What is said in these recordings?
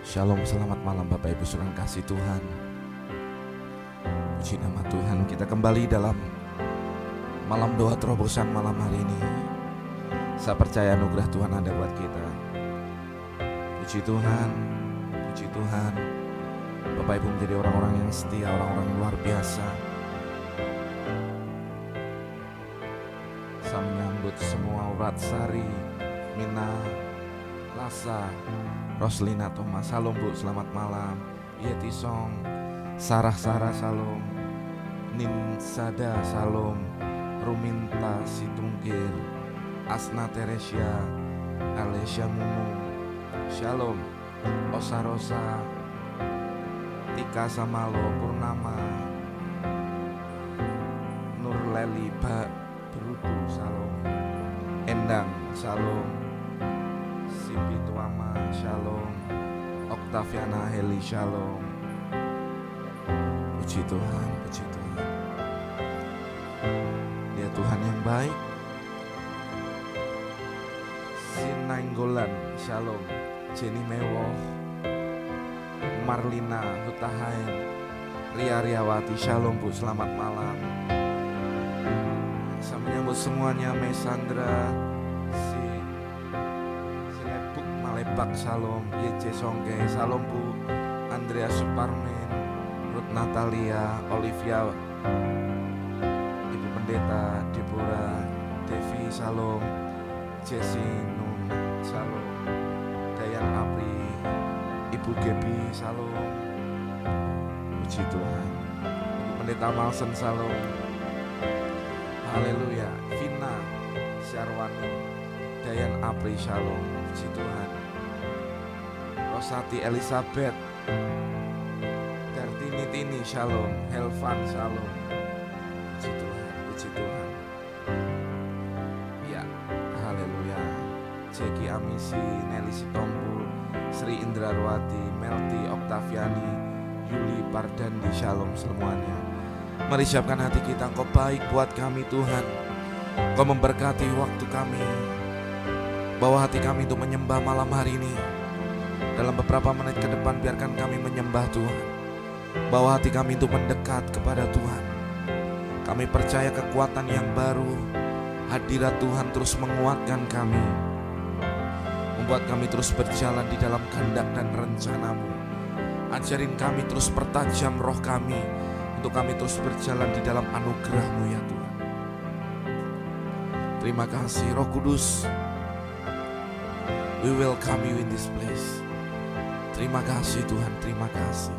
Shalom, selamat malam Bapak Ibu Saudara kasih Tuhan. Puji nama Tuhan, kita kembali dalam malam doa terobosan malam hari ini. Saya percaya anugerah Tuhan ada buat kita. Puji Tuhan, puji Tuhan. Bapak Ibu menjadi orang-orang yang setia, orang-orang yang luar biasa. Saya menyambut semua Urat Sari, Mina, Lasa, Roslina Thomas, salam Bu, selamat malam. Yeti Song, Sarah Salom, Nin Sada Salom, Ruminta Situngkir, Asna Teresia, Alesya Mumu, Shalom, Osa Rosa, Tika Samalo, Purnama, Nur Leli Berudu, Salom, Endang, Salom, Simpi Tuama, Shalom, Oktaviana Heli, Shalom. Puji Tuhan, puji Tuhan. Dia Tuhan yang baik. Sinanggolan, Shalom. Jenny Mewoh, Marlina Hutahain, Ria Riawati, Shalom Bu, selamat malam. Saya menyambut semuanya, Mesandra, Lebak, Salom, YC Songke, Salom Bu, Andrea Suparmen, Ruth Natalia, Olivia, Ibu Pendeta, Deborah, Devi, Salom, Jesse Nun, Salom, Dayan Apri, Ibu Gebi, Salom. Puji Tuhan. Ibu Pendeta Malsen, Salom. Haleluya. Vina Syarwani, Dayan Apri, Shalom. Puji Tuhan. Rosati Elizabeth, Dartini Tini, Shalom. Helvan, Shalom. Puji Tuhan, puji Tuhan. Ya, haleluya. Jeki Amisi, Nelly Sitompul, Sri Indrarwati, Melty Oktaviani, Yuli Pardandi, Shalom semuanya. Mari siapkan hati kita, Engkau baik buat kami Tuhan. Engkau memberkati waktu kami. Bawa hati kami untuk menyembah malam hari ini. Dalam beberapa menit ke depan biarkan kami menyembah Tuhan. Bawa hati kami untuk mendekat kepada Tuhan. Kami percaya kekuatan yang baru. Hadirat Tuhan terus menguatkan kami. Membuat kami terus berjalan di dalam kehendak dan rencana-Mu. Ajarin kami terus pertajam roh kami. Untuk kami terus berjalan di dalam anugerah-Mu ya Tuhan. Terima kasih Roh Kudus. We welcome you in this place. Terima kasih Tuhan, terima kasih.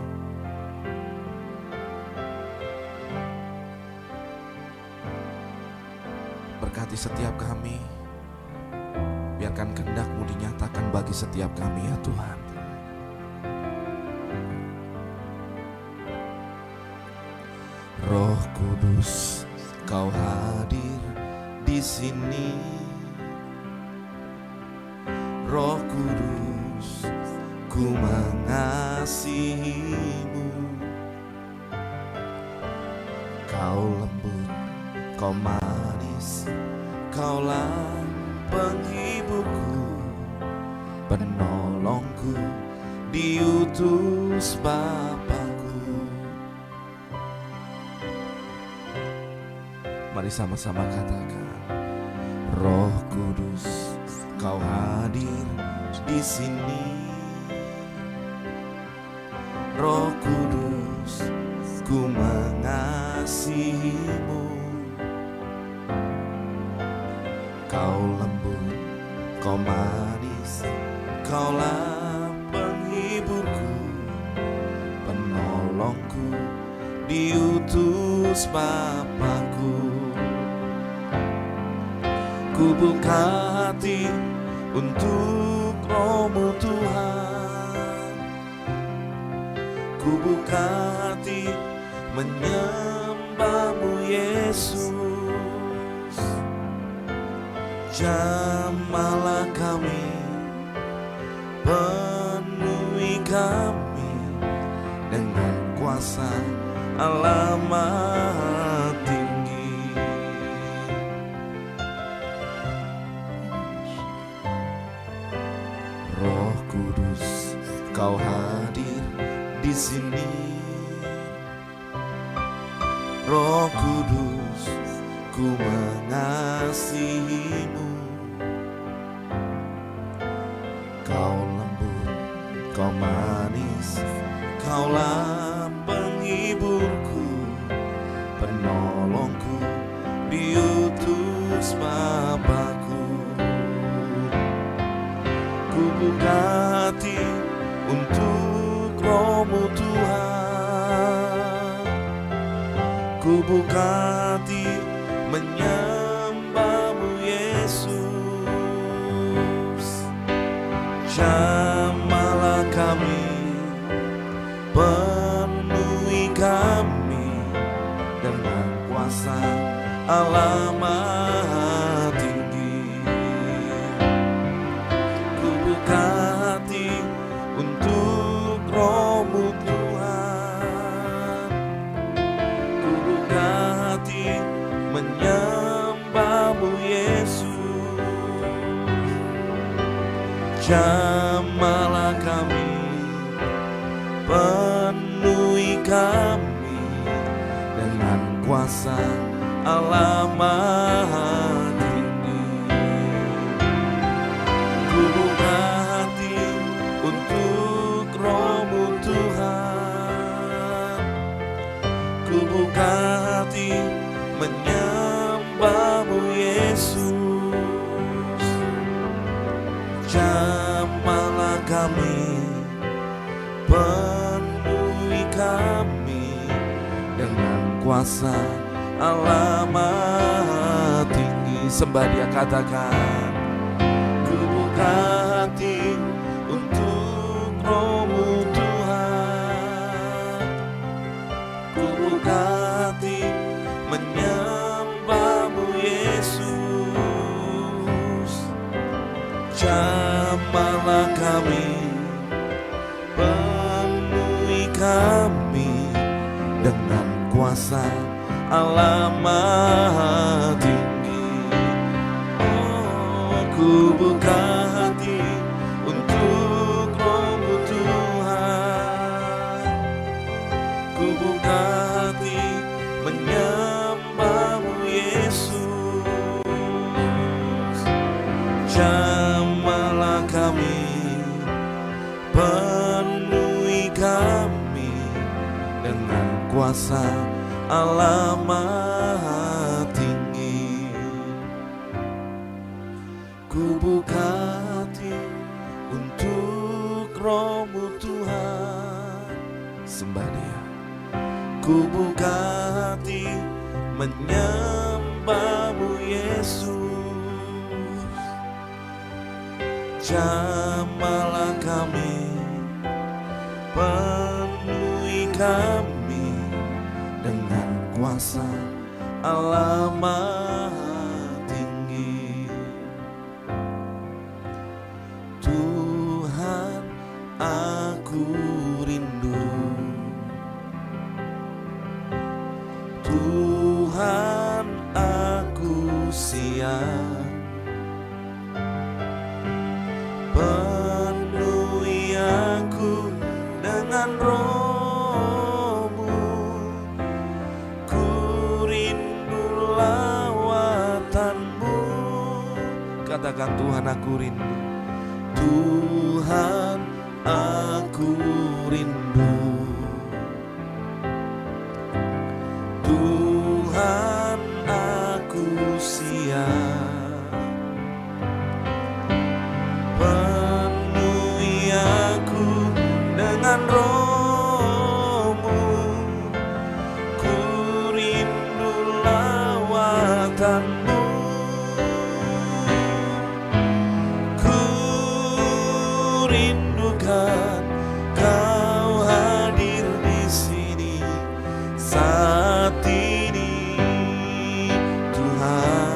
Berkati setiap kami. Biarkan kehendak-Mu dinyatakan bagi setiap kami ya Tuhan. Roh Kudus, Kau hadir di sini. Roh Kudus, ku mengasihi-Mu. Kau lembut, Kau manis, Kaulah penghiburku, penolongku, diutus Bapakku. Mari sama-sama katakan, Roh Kudus, Kau hadir di sini. Roh Kudus, ku mengasihi-Mu. Kau lembut, Kau manis, Kaulah penghiburku, penolongku, diutus Bapakku. Ku buka hati untuk Roh-Mu Tuhan. Ku buka hati menyembah-Mu Yesus. Jamahlah kami, penuhi kami dengan kuasa Allah Maha Tinggi. Roh Kudus, Kau hadir di sini. Roh Kudus, ku mengasihimu. Kau lembut, kau manis, kaulah penghiburku, penolongku, diutus Bapakku. Ku buka hati untuk Roh-Mu Tuhan. Ku buka hati menyembah-Mu Yesus. Jamahlah kami, penuhi kami dengan kuasa Allah Maha Tinggi. Ku buka hati untuk Roh-Mu Tuhan. Ku buka hati menyembah-Mu Yesus. Jamahlah kami, penuhi kami dengan kuasa Allah Maha Tinggi. Ku buka hati untuk Roh-Mu Tuhan. Ku buka hati menyembah-Mu Yesus. Jamahlah kami, penuhi kami dengan kuasa Allah Maha Tinggi. Sembah Dia, katakan, ku buka hati untuk Roh-Mu Tuhan. Ku buka hati menyembah-Mu Yesus. Jamahlah kami, penuhi kami dengan kuasa Allah Maha Tinggi. Oh, ku buka hati untuk Roh-Mu Tuhan. Ku buka hati menyembah-Mu Yesus. Jamahlah kami, penuhi kami dengan kuasa Allah Maha Tinggi. Ku buka hati untuk Roh-Mu Tuhan. Sembah Dia. Ku buka hati menyembah-Mu Yesus. Jamahlah kami, penuhi kami dengan kuasa Allah Maha Tinggi. Tuhan, aku rindu. Tuhan, aku siap. Penuhi aku dengan Roh-Mu. Ku rindu lawatan-Mu. Katakan, Tuhan, aku rindu. Tuhan, aku rindu. Tuhan, aku siap. Penuhi aku dengan Roh-Mu. Ku rindu lawatan-Mu. Ku rindukan Kau hadir di sini saat ini, Tuhan.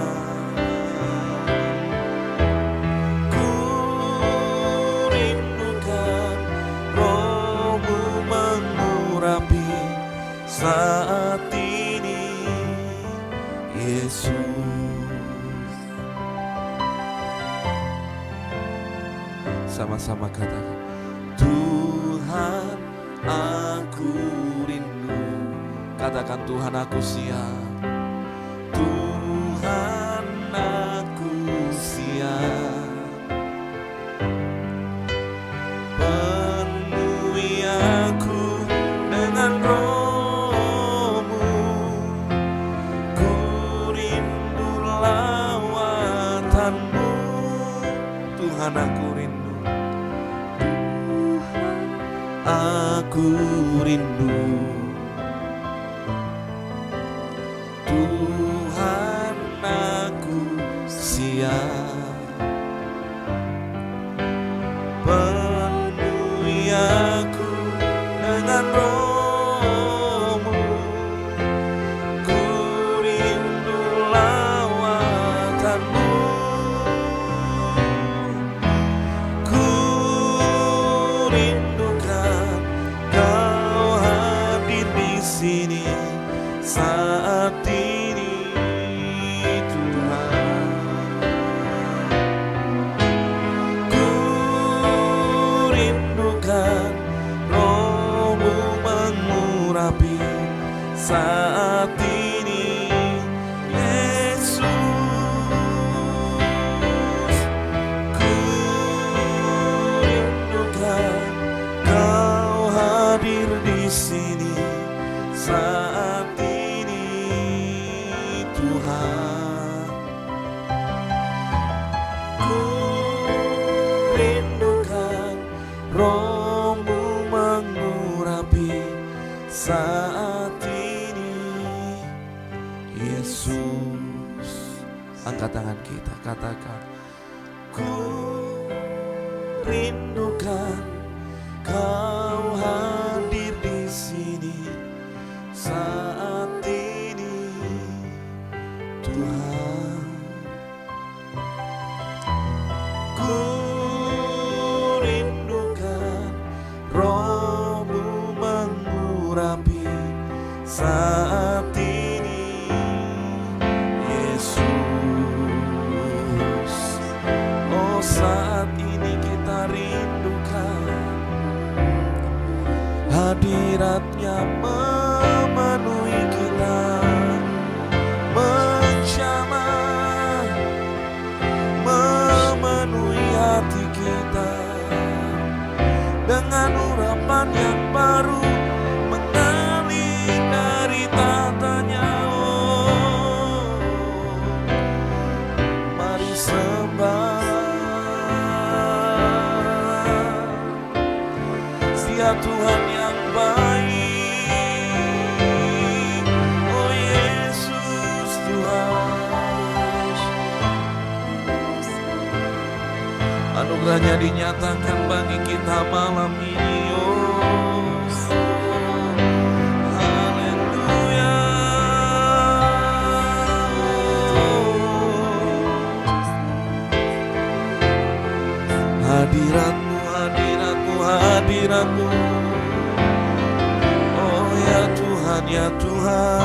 Saat ini, Yesus. Sama-sama katakan, Tuhan. aku rindu. Katakan Tuhan aku siap. Tuhan aku siap. Penuhi aku dengan Roh-Mu. Ku rindu lawatan-Mu. Tuhan aku rindu. Aku rindu. Tuhan aku siap. Penuhi aku dengan Roh-Mu. Ku rindu lawatan-Mu. Ku rindukan Kau hadir di sini saat ini, Tuhan. Ku rindukan Roh-Mu mengurapi saat ini, Yesus. Ku rindukan Kau hadir di sini saat ini, Tuhan. Ku rindukan Roh-Mu mengurapi saat ini, Yesus. Angkat tangan kita, katakan, ku rindukan Kau hadir di sini saat ini, Tuhan. Ku rindukan Roh-Mu mengurapi saat ini, Yesus. Oh, saat ini kita rindukan hadirat-Nya memenuhi kita, menjamah, memenuhi hati kita dengan urapan yang baru mengalir dari tatanya. Oh, mari sembah Dia Tuhan yang baik. Oh Yesus Tuhan, anugerah-Nya dinyatakan bagi kita malam ini. Oh, haleluya. Hadirat-Mu, hadirat-Mu, hadirat-Mu. Oh ya Tuhan, ya Tuhan.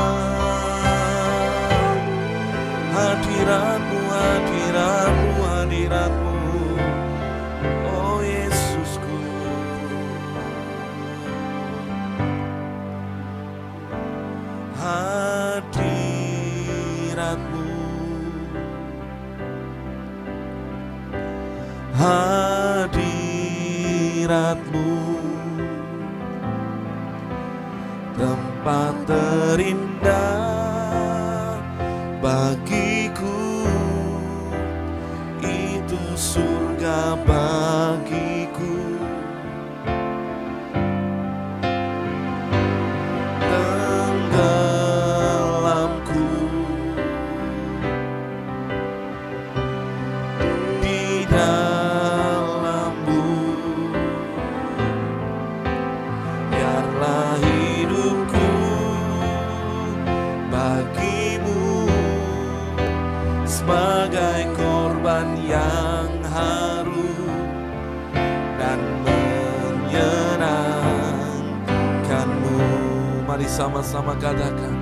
Hadirat-Mu, hadirat-Mu, hadirat-Mu. Oh Yesusku. Hadirat-Mu, hadirat-Mu, tempat terindah bagiku, itu surga bagiku. Tenggelamku di dalam-Mu, biarlah hidupku bagi-Mu sebagai korban yang harum dan menyenangkan-Mu. Mari sama-sama katakan,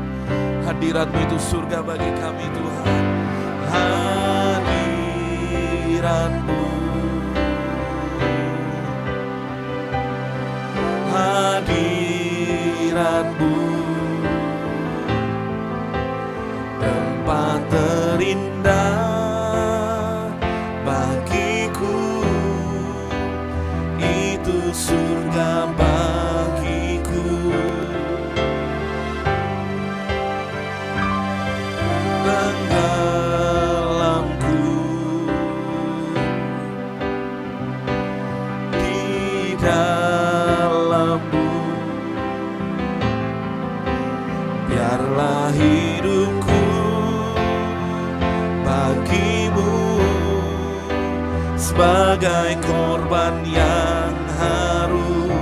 hadirat-Mu itu surga bagi kami Tuhan. Hadirat-Mu, hadirat-Mu, bagiku, itu surga bagiku. Tenggelamku di dalam-Mu, biarlah hidupku bagimu sebagai korban yang harum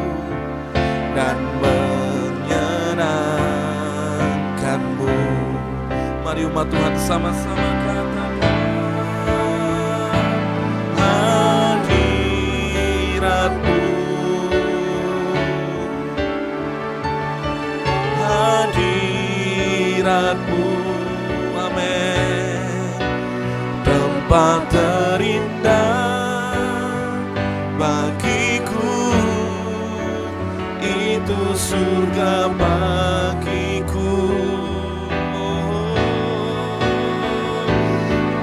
dan menyenangkan-Mu. Mari umat Tuhan sama-sama katakan, hadirat-Mu, hadirat-Mu, amin. Tempat terindah bagiku, itu surga bagiku.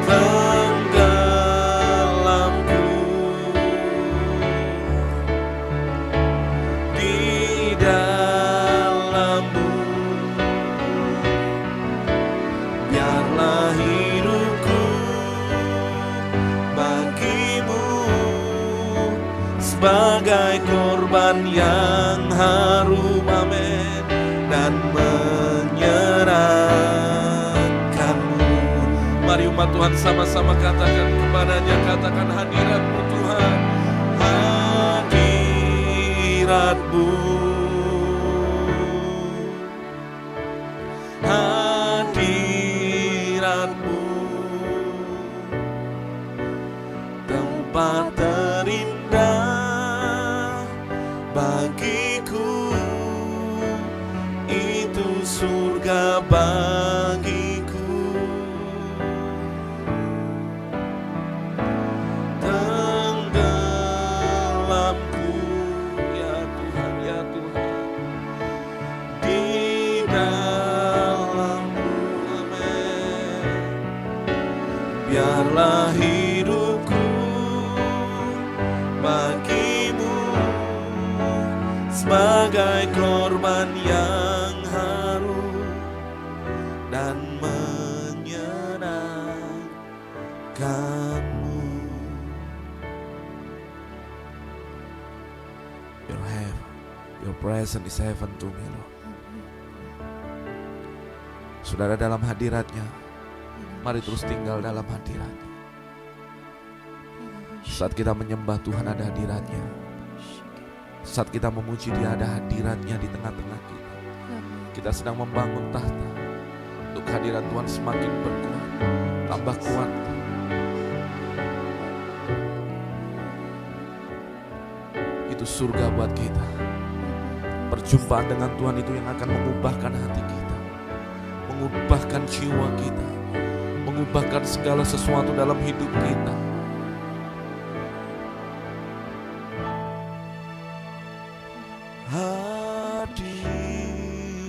Tenggelamku di dalam-Mu, biarlah hidupku bagimu sebagai korban yang harum, amin, dan menyenangkan-Mu. Mari umat Tuhan sama-sama katakan kepadanya, katakan hadirat-Mu Tuhan, hadirat-Mu, hadirat-Mu, tempat terindah bagiku, itu surga bagiku. Tenggelamku, ya Tuhan, ya Tuhan, di dalam-Mu, amin. Biarlah hidupku bagimu sebagai korban yang harum dan menyenangkan-Mu. Your presence is heaven to me, Lord. Saudara, dalam hadirat-Nya, mari terus tinggal dalam hadirat-Nya. Saat kita menyembah Tuhan ada hadirat-Nya. Saat kita memuji Dia ada hadirat-Nya di tengah-tengah kita. Kita sedang membangun tahta untuk hadirat Tuhan semakin berkuat, tambah kuat. Itu surga buat kita. Perjumpaan dengan Tuhan itu yang akan mengubahkan hati kita, mengubahkan jiwa kita, mengubahkan segala sesuatu dalam hidup kita.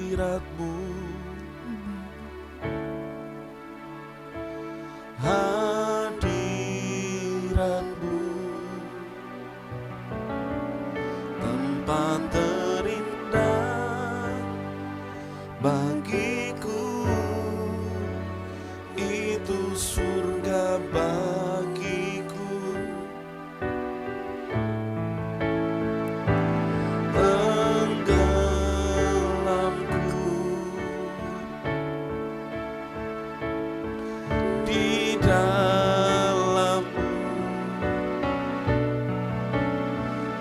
Hadirat-Mu, hadirat-Mu, tempat terindah bagiku, itu surga bagiku. Tenggelamku di dalam-Mu,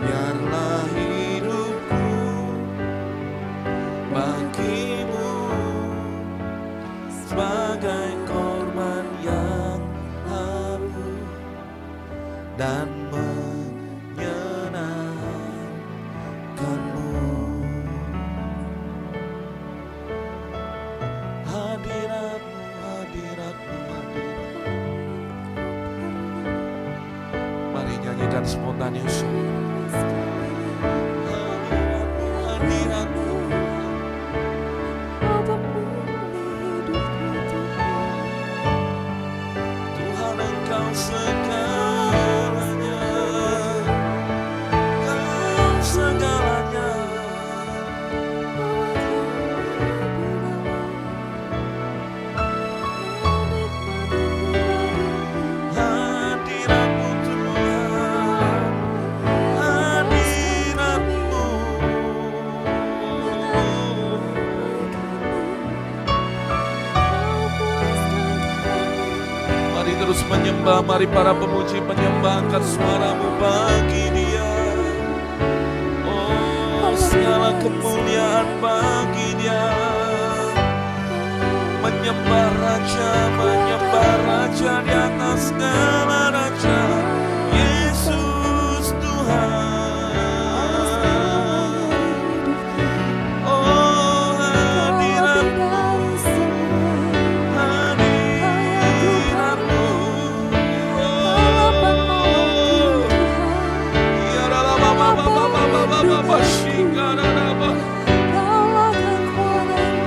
biarlah hidupku bagimu sebagai korban yang harum dan menyenangkan-Mu. Hadirat-Mu, hadirat-Mu, hadirat-Mu. Mari nyanyikan spontanius. Hadirat-Mu, hadirat-Mu, Tuhan Engkau sekali. Mari para pemuji menyembahkan suaramu bagi Dia. Oh, segala kemuliaan bagi Dia. Menyembah Raja di atas segala raja. Yesus Tuhan. Oh, hadiratmu, hadiratmu. Oh, ya Baba Shikaraba.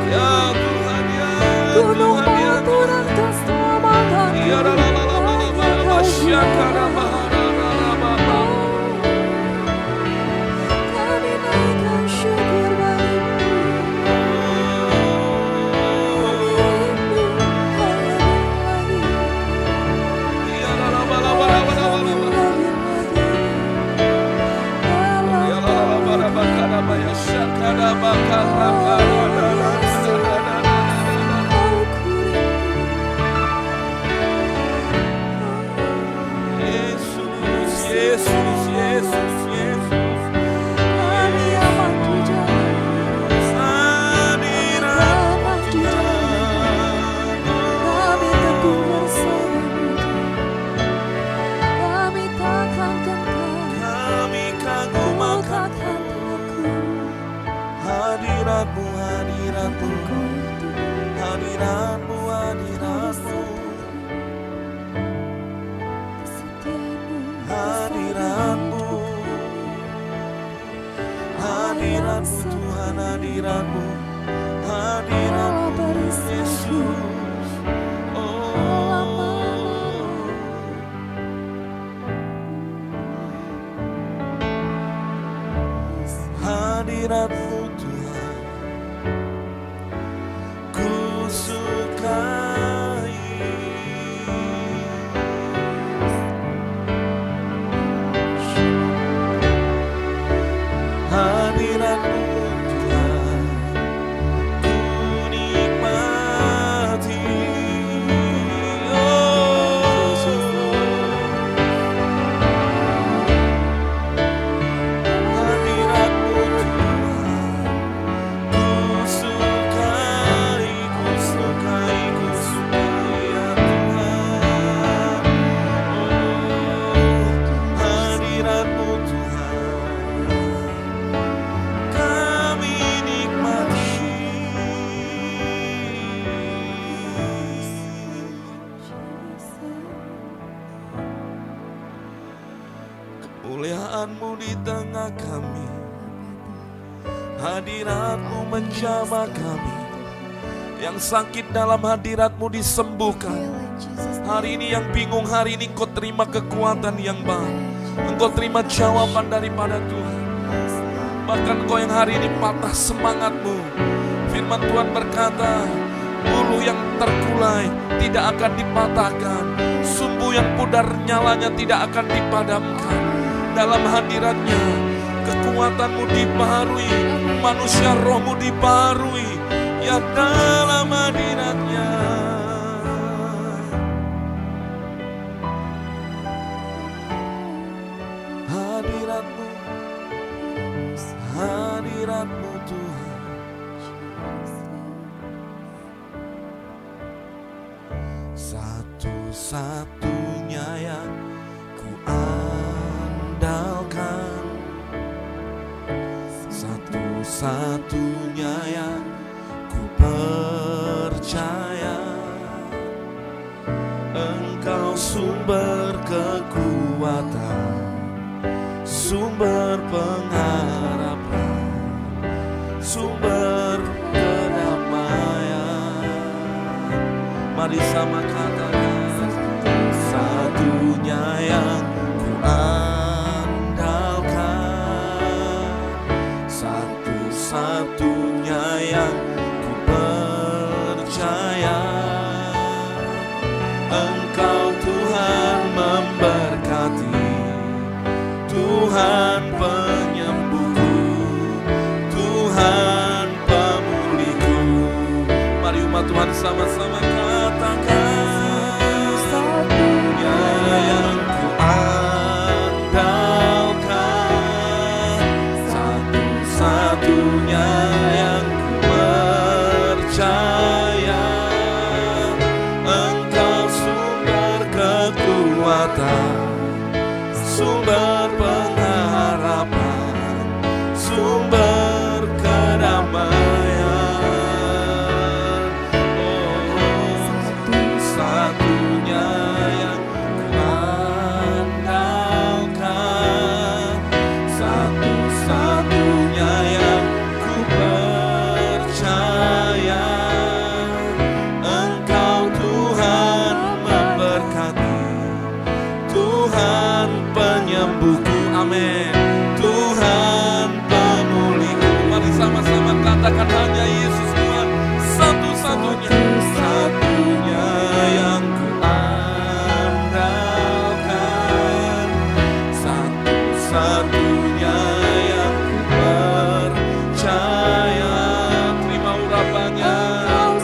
Ya Tuhan, ya Tuhan, ya Tuhan. Ya Baba Shikaraba. Hadiratmu Tuhan, ku sukai. Hadiratmu Tuhan, ku nikmati. Kemuliaan-Mu di tengah kami, hadirat-Mu menjamah kami. Yang sakit dalam hadirat-Mu disembuhkan. Hari ini yang bingung, hari ini Engkau terima kekuatan yang baru. Engkau terima jawaban daripada Tuhan. Bahkan Engkau yang hari ini patah semangatmu, firman Tuhan berkata, bulu yang terkulai tidak akan dipatahkan, sumbu yang pudar nyalanya tidak akan dipadamkan. Dalam hadirat-Nya kekuatan-Mu dibaharui, manusia rohmu dibaharui. Ya dalam hadirat-Nya, hadirat-Mu, hadirat-Mu Tuhan. Satu-satunya yang ku andalkan, satu-satunya yang ku percaya. Engkau sumber kekuatan, sumber pengharapan, sumber kedamaian. Mari sama katakan, satunya yang ku andalkan, satu-satunya yang ku percaya. Engkau Tuhan memberkati, Tuhan penyembuhku, Tuhan pemulihku. Mari umat Tuhan sama-sama katakan, sumber pengharapan, sumber kedamaian. Satu-satunya yang kuandalkan, satu-satunya yang ku percaya. Engkau Tuhan memberkati, Tuhan penyembuhku, amin. Tuhan pemulihku. Mari sama-sama katakan hanya Yesus Tuhan, satu-satunya, satunya yang ku andalkan, satu-satunya yang ku percaya. Terima urapannya, amin.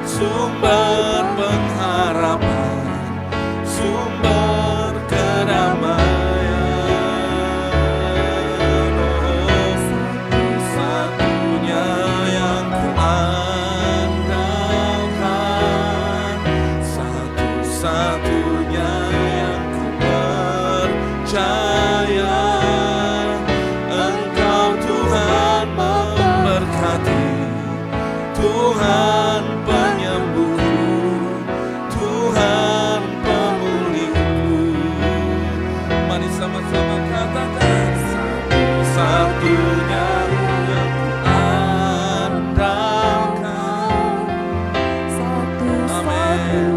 Sumber pengharapan, sumber kedamaian. Satu-satunya yang ku andalkan, satu-satunya yang ku percaya. Engkau Tuhan memberkati, Tuhan penyembuhku, Tuhan pemulihku. Mari sama-sama katakan, satu-satunya yang ku andalkan, amin.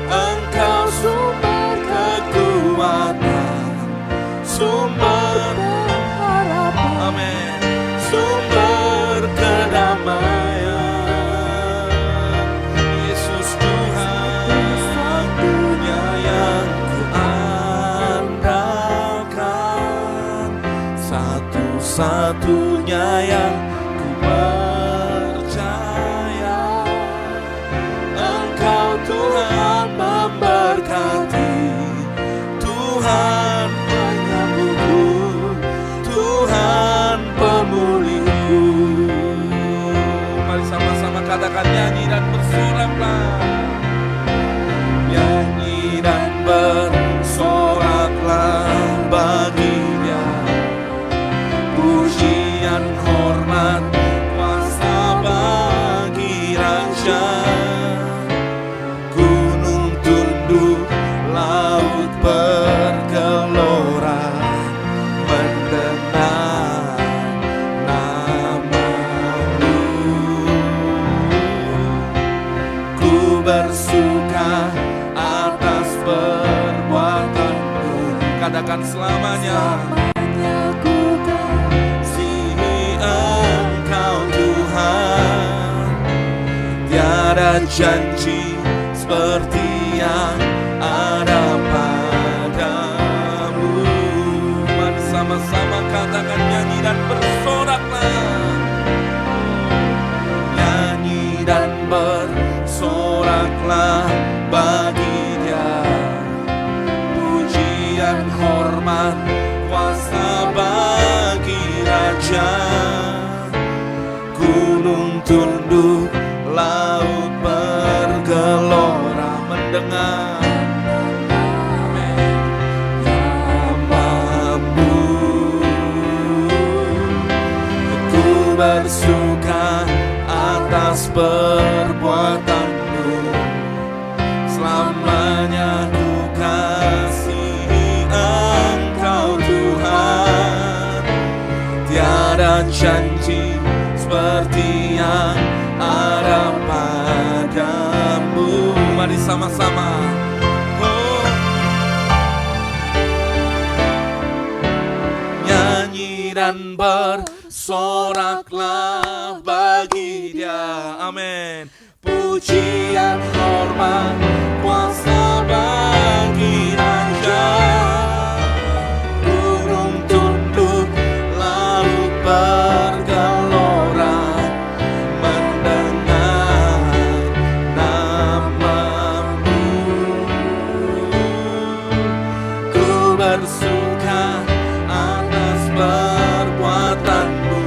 Engkau sumber kekuatan, sumber, amin, sumber kedamaian. Yesus Tuhan, satunya yang ku andalkan, satu-satunya yang ku percaya. Engkau Tuhan memberkati, Tuhan penyembuhku, Tuhan pemulihku. Mari sama-sama katakan, nyanyi dan bersoraklah, nyanyi dan bersoraklah bagi Dia, pujian, hormat, kuasa bagi Raja. Gunung tunduk, laut bergelora, mendengar nama-Mu. Ku bersuka atas perbuatan-Mu. Katakan selamanya, ku kasihi Engkau Tuhan. Tiada janji seperti yang ada padamu. Mari sama-sama katakan, nyanyi dan bersoraklah, nyanyi dan bersoraklah bagi Dia, pujian, hormat, kuasa bagi Raja. Gunung tunduk, laut bergelora, mendengar nama-Mu. Ku bersuka atas perbuatan-Mu. Selamanya ku kasihi Engkau Tuhan. Tiada janji seperti yang ada padamu. Mari sama-sama, oh, nyanyi dan bersoraklah bagi Dia, amin. Pujian, hormat, kuasa bagi Raja. Gunung tunduk, laut bergelora, mendengar nama-Mu. Ku bersuka atas perbuatan-Mu.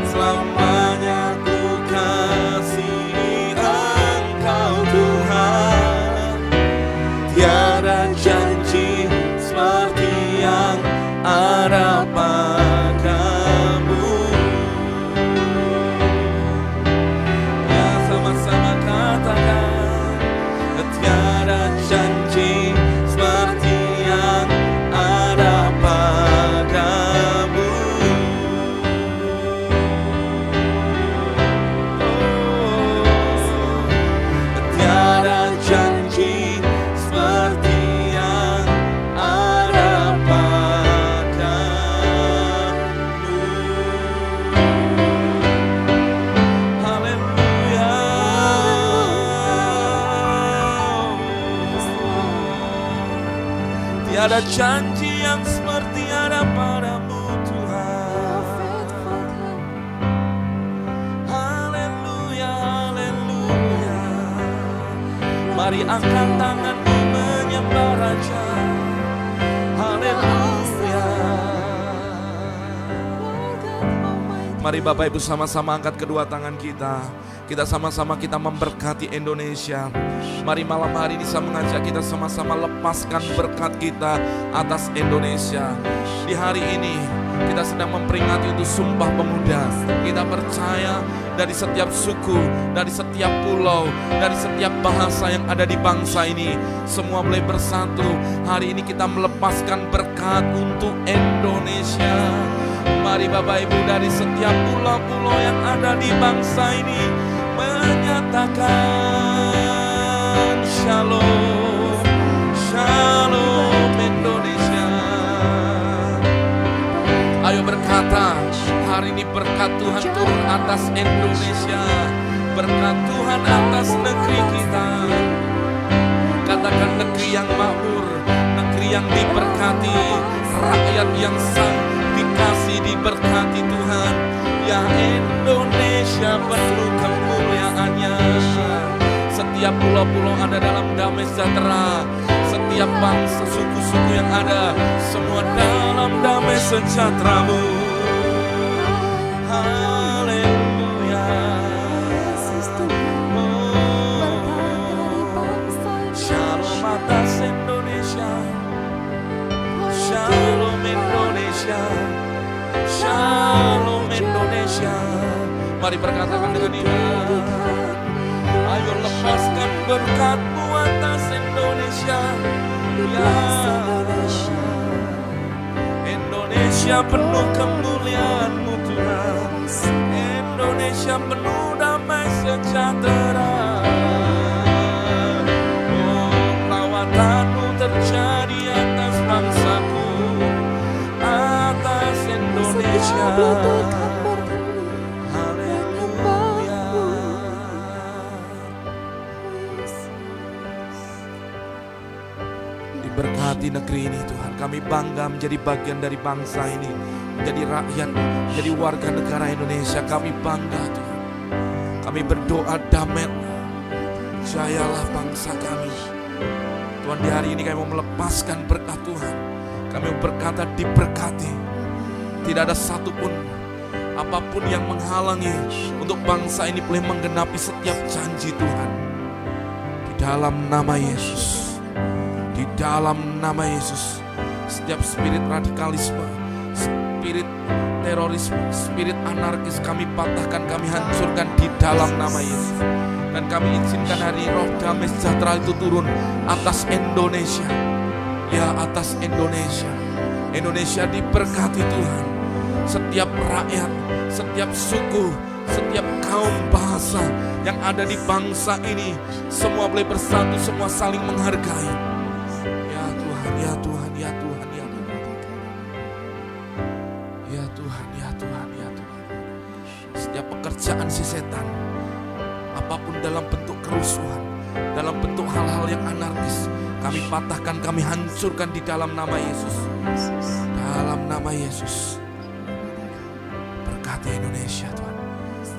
Selamanya ku kan ada janji yang seperti ada padamu Tuhan. Haleluya, haleluya. Mari angkat tanganmu menyembah Raja. Haleluya. Mari Bapak Ibu sama-sama angkat kedua tangan kita. Kita sama-sama kita memberkati Indonesia. Mari malam hari ini saya mengajak kita sama-sama lepaskan berkat kita atas Indonesia. Di hari ini kita sedang memperingati untuk Sumpah Pemuda. Kita percaya dari setiap suku, dari setiap pulau, dari setiap bahasa yang ada di bangsa ini, semua boleh bersatu. Hari ini kita melepaskan berkat untuk Indonesia. Mari Bapak Ibu dari setiap pulau-pulau yang ada di bangsa ini menyatakan Shalom, Shalom Indonesia. Ayo berkata, hari ini berkat Tuhan turun atas Indonesia, berkat Tuhan atas negeri kita. Katakan negeri yang makmur, negeri yang diberkati, rakyat yang dikasih diberkati Tuhan. Ya Indonesia penuh kemuliaan-Nya. Setiap pulau-pulau ada dalam damai sejahtera. Setiap bangsa suku-suku yang ada, semua dalam damai sejahtera-Mu. Haleluya. Shalom atas Indonesia. Shalom Indonesia. Shalom Indonesia. Mari berkatakan dengan iman. Ayo lepaskan berkat-Mu atas Indonesia. Ya Indonesia penuh kemuliaan-Mu Tuhan. Indonesia penuh damai sejahtera. Oh, lawatan-Mu terjadi atas bangsaku, atas Indonesia. Haleluya. Diberkati negeri ini Tuhan. Kami bangga menjadi bagian dari bangsa ini, menjadi rakyat, menjadi warga negara Indonesia. Kami bangga Tuhan. Kami berdoa damailah, jayalah bangsa kami. Tuhan, di hari ini kami mau melepaskan berkat Tuhan. Kami berkata diberkati. Tidak ada satupun apapun yang menghalangi untuk bangsa ini boleh menggenapi setiap janji Tuhan. Di dalam nama Yesus, di dalam nama Yesus, setiap spirit radikalisme, spirit terorisme, spirit anarkis kami patahkan, kami hancurkan di dalam nama Yesus. Dan kami izinkan hari roh damai sejahtera itu turun atas Indonesia. Ya, atas Indonesia. Indonesia diberkati Tuhan. Setiap rakyat, setiap suku, setiap kaum bahasa yang ada di bangsa ini, semua boleh bersatu, semua saling menghargai. Ya Tuhan, ya Tuhan, ya Tuhan, ya Tuhan. Ya Tuhan, ya Tuhan, ya Tuhan. Setiap pekerjaan si setan, apapun dalam bentuk kerusuhan, dalam bentuk hal-hal yang anarkis, kami patahkan, kami hancurkan di dalam nama Yesus. Dalam nama Yesus. Berkati Indonesia Tuhan.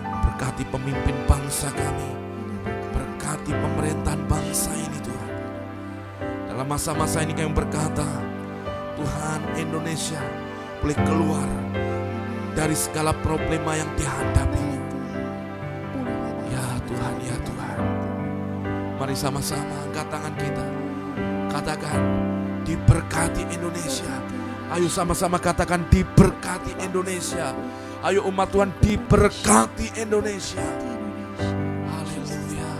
Berkati pemimpin bangsa kami. Berkati pemerintahan bangsa ini Tuhan. Dalam masa-masa ini kami berkata, Tuhan, Indonesia boleh keluar dari segala problema yang dihadapi. Ya Tuhan, ya Tuhan. Mari sama-sama angkat tangan kita. Katakan, diberkati Indonesia. Ayo sama-sama katakan, diberkati Indonesia. Ayo umat Tuhan, diberkati Indonesia. Haleluya.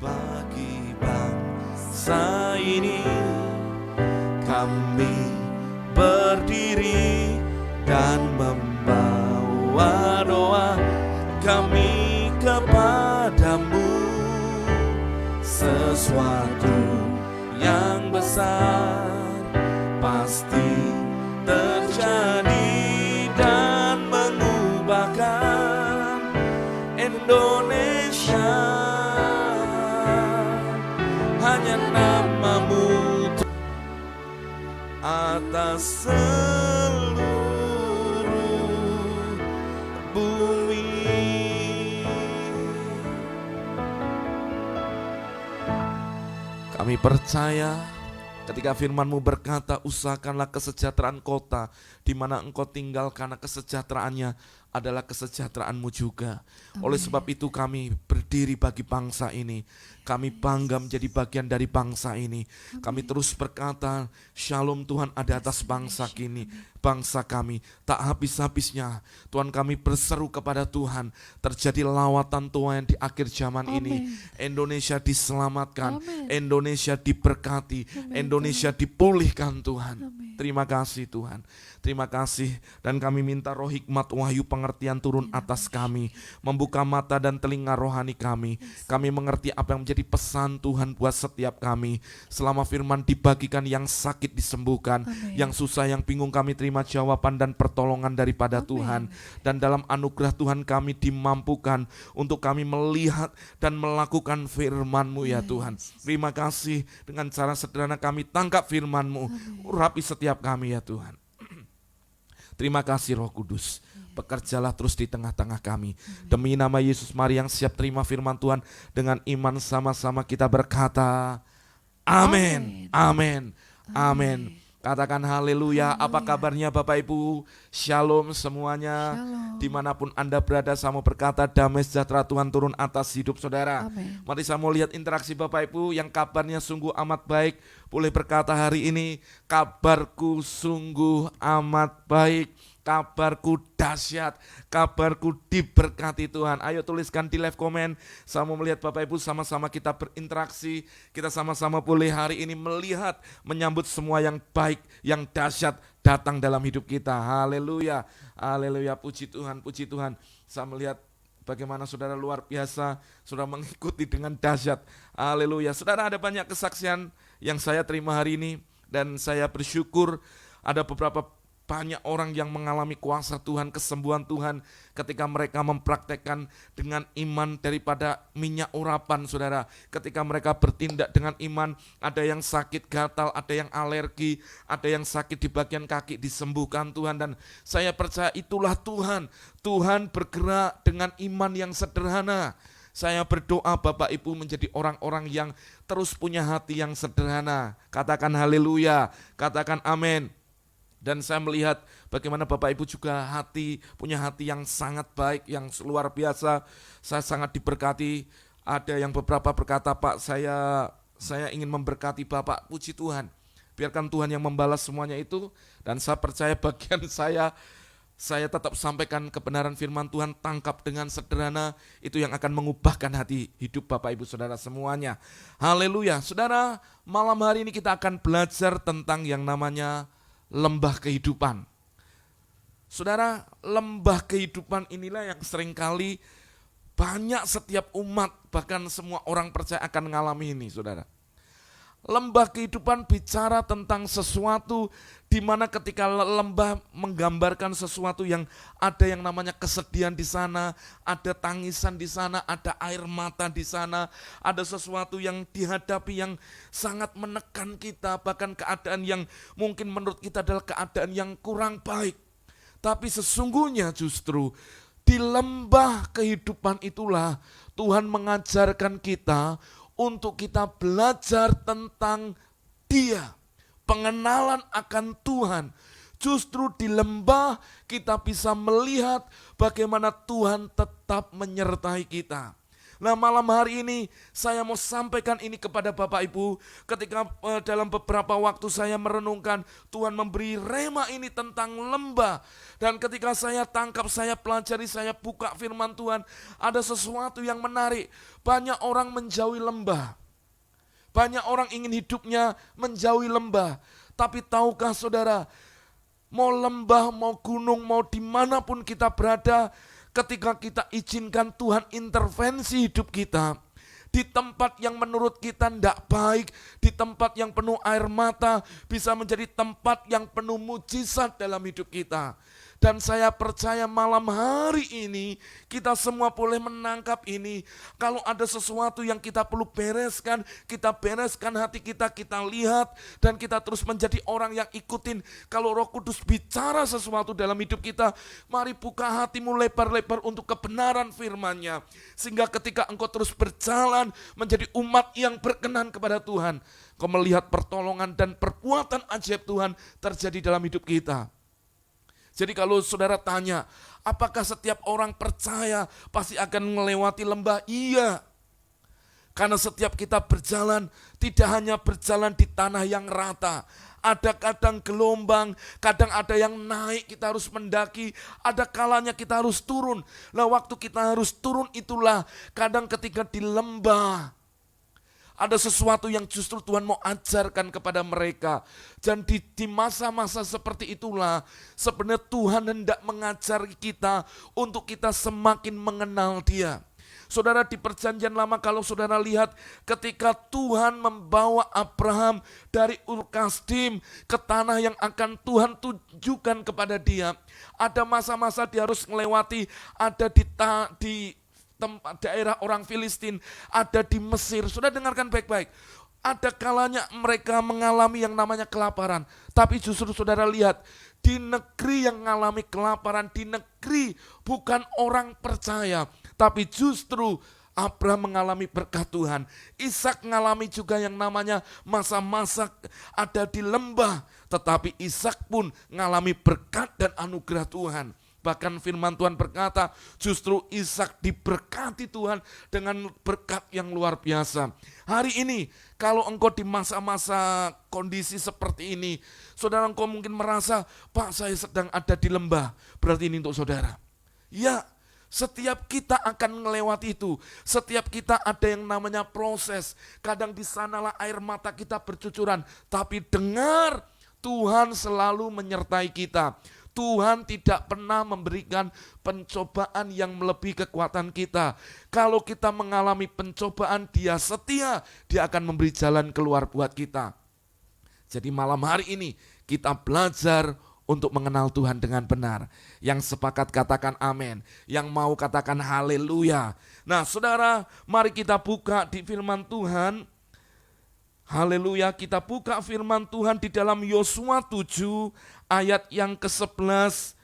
Bagi bangsa ini kami berdiri dan membawa doa kami kepadamu. Sesuatu yang besar pasti terjadi dan mengubahkan Indonesia. seluruh bumi. Kami percaya ketika firman-Mu berkata, usahakanlah kesejahteraan kota di mana engkau tinggal, karena kesejahteraannya adalah kesejahteraan-Mu juga. Oleh sebab itu kami berdiri bagi bangsa ini. Kami bangga menjadi bagian dari bangsa ini. Kami terus berkata, Shalom Tuhan ada atas bangsa kini, bangsa kami. Tak habis-habisnya Tuhan kami berseru kepada Tuhan, terjadi lawatan Tuhan di akhir zaman ini. Indonesia diselamatkan, Indonesia diberkati, Indonesia dipulihkan Tuhan. Terima kasih Tuhan. Terima kasih, dan kami minta roh hikmat, wahyu, pengertian turun atas kami, membuka mata dan telinga rohani kami. Kami mengerti apa yang menjadi pesan Tuhan buat setiap kami. Selama firman dibagikan, yang sakit disembuhkan, yang susah, yang bingung, kami terima jawaban dan pertolongan daripada Tuhan. Dan dalam anugerah Tuhan kami dimampukan untuk kami melihat dan melakukan firman-Mu ya Tuhan. Terima kasih, dengan cara sederhana kami tangkap firman-Mu, urapi setiap kami ya Tuhan. Terima kasih Roh Kudus, bekerjalah terus di tengah-tengah kami. Demi nama Yesus, mari yang siap terima firman Tuhan dengan iman sama-sama kita berkata, amin, amin, amin. Katakan haleluya. Apa kabarnya Bapak Ibu? Shalom semuanya. Shalom. Dimanapun Anda berada, saya mau berkata damai sejahtera Tuhan turun atas hidup saudara. Amen. Mari saya mau lihat interaksi Bapak Ibu yang kabarnya sungguh amat baik. Boleh berkata hari ini, kabarku sungguh amat baik. Kabarku dahsyat, kabarku diberkati Tuhan. Ayo tuliskan di live comment. Saya mau melihat Bapak Ibu sama-sama kita berinteraksi. Kita sama-sama boleh hari ini melihat, menyambut semua yang baik, yang dahsyat datang dalam hidup kita. Haleluya, haleluya, puji Tuhan, puji Tuhan. Saya melihat bagaimana saudara luar biasa, saudara mengikuti dengan dahsyat. Haleluya. Saudara, ada banyak kesaksian yang saya terima hari ini, dan saya bersyukur ada banyak orang yang mengalami kuasa Tuhan, kesembuhan Tuhan ketika mereka mempraktekkan dengan iman daripada minyak urapan saudara. Ketika mereka bertindak dengan iman, ada yang sakit gatal, ada yang alergi, ada yang sakit di bagian kaki disembuhkan Tuhan. Dan saya percaya itulah Tuhan. Tuhan bergerak dengan iman yang sederhana. Saya berdoa Bapak Ibu menjadi orang-orang yang terus punya hati yang sederhana. Katakan haleluya, katakan amin. Dan saya melihat bagaimana Bapak Ibu juga punya hati yang sangat baik, yang luar biasa. Saya sangat diberkati. Ada yang beberapa berkata, Pak, saya ingin memberkati Bapak. Puji Tuhan. Biarkan Tuhan yang membalas semuanya itu. Dan saya percaya bagian saya tetap sampaikan kebenaran firman Tuhan, tangkap dengan sederhana. Itu yang akan mengubahkan hati hidup Bapak Ibu Saudara semuanya. Haleluya. Saudara, malam hari ini kita akan belajar tentang yang namanya lembah kehidupan. Saudara, lembah kehidupan inilah yang seringkali banyak setiap umat, bahkan semua orang percaya akan mengalami ini, saudara. Lembah kehidupan bicara tentang sesuatu di mana ketika lembah menggambarkan sesuatu yang ada yang namanya kesedihan di sana, ada tangisan di sana, ada air mata di sana, ada sesuatu yang dihadapi yang sangat menekan kita, bahkan keadaan yang mungkin menurut kita adalah keadaan yang kurang baik. Tapi sesungguhnya justru di lembah kehidupan itulah Tuhan mengajarkan kita untuk kita belajar tentang Dia, pengenalan akan Tuhan. Justru di lembah kita bisa melihat bagaimana Tuhan tetap menyertai kita. Nah, malam hari ini saya mau sampaikan ini kepada Bapak Ibu. Ketika dalam beberapa waktu saya merenungkan, Tuhan memberi rema ini tentang lembah. Dan ketika saya tangkap, saya pelajari, saya buka firman Tuhan, ada sesuatu yang menarik. Banyak orang menjauhi lembah. Banyak orang ingin hidupnya menjauhi lembah. Tapi tahukah saudara, mau lembah, mau gunung, mau dimanapun kita berada, ketika kita izinkan Tuhan intervensi hidup kita, di tempat yang menurut kita tidak baik, di tempat yang penuh air mata, bisa menjadi tempat yang penuh mujizat dalam hidup kita. Dan saya percaya malam hari ini kita semua boleh menangkap ini. Kalau ada sesuatu yang kita perlu bereskan, kita bereskan hati kita, kita lihat dan kita terus menjadi orang yang ikutin. Kalau Roh Kudus bicara sesuatu dalam hidup kita, mari buka hatimu lebar-lebar untuk kebenaran firman-Nya. Sehingga ketika engkau terus berjalan menjadi umat yang berkenan kepada Tuhan, kau melihat pertolongan dan perbuatan ajaib Tuhan terjadi dalam hidup kita. Jadi kalau saudara tanya, apakah setiap orang percaya pasti akan melewati lembah? Iya. Karena setiap kita berjalan, tidak hanya berjalan di tanah yang rata. Ada kadang gelombang, kadang ada yang naik, kita harus mendaki. Ada kalanya kita harus turun. Nah waktu kita harus turun itulah kadang ketika di lembah. Ada sesuatu yang justru Tuhan mau ajarkan kepada mereka. Dan di masa-masa seperti itulah sebenarnya Tuhan hendak mengajari kita untuk kita semakin mengenal Dia. Saudara, di perjanjian lama kalau saudara lihat ketika Tuhan membawa Abraham dari Ur Kasdim ke tanah yang akan Tuhan tunjukkan kepada dia. Ada masa-masa dia harus melewati, ada di tempat daerah orang Filistin, ada di Mesir. Sudah dengarkan baik-baik. Ada kalanya mereka mengalami yang namanya kelaparan. Tapi justru saudara lihat, di negeri yang mengalami kelaparan, di negeri bukan orang percaya, tapi justru Abraham mengalami berkat Tuhan. Ishak mengalami juga yang namanya masa-masa ada di lembah, tetapi Ishak pun mengalami berkat dan anugerah Tuhan. Bahkan firman Tuhan berkata, justru Ishak diberkati Tuhan dengan berkat yang luar biasa. Hari ini, kalau engkau di masa-masa kondisi seperti ini, saudara engkau mungkin merasa, Pak saya sedang ada di lembah, berarti ini untuk saudara. Ya, setiap kita akan melewati itu. Setiap kita ada yang namanya proses. Kadang di sanalah air mata kita bercucuran. Tapi dengar, Tuhan selalu menyertai kita. Tuhan tidak pernah memberikan pencobaan yang melebihi kekuatan kita. Kalau kita mengalami pencobaan, Dia setia, Dia akan memberi jalan keluar buat kita. Jadi malam hari ini kita belajar untuk mengenal Tuhan dengan benar. Yang sepakat katakan amin, yang mau katakan haleluya. Nah saudara, mari kita buka di firman Tuhan. Haleluya, kita buka firman Tuhan di dalam Yosua 7 ayat yang ke-11.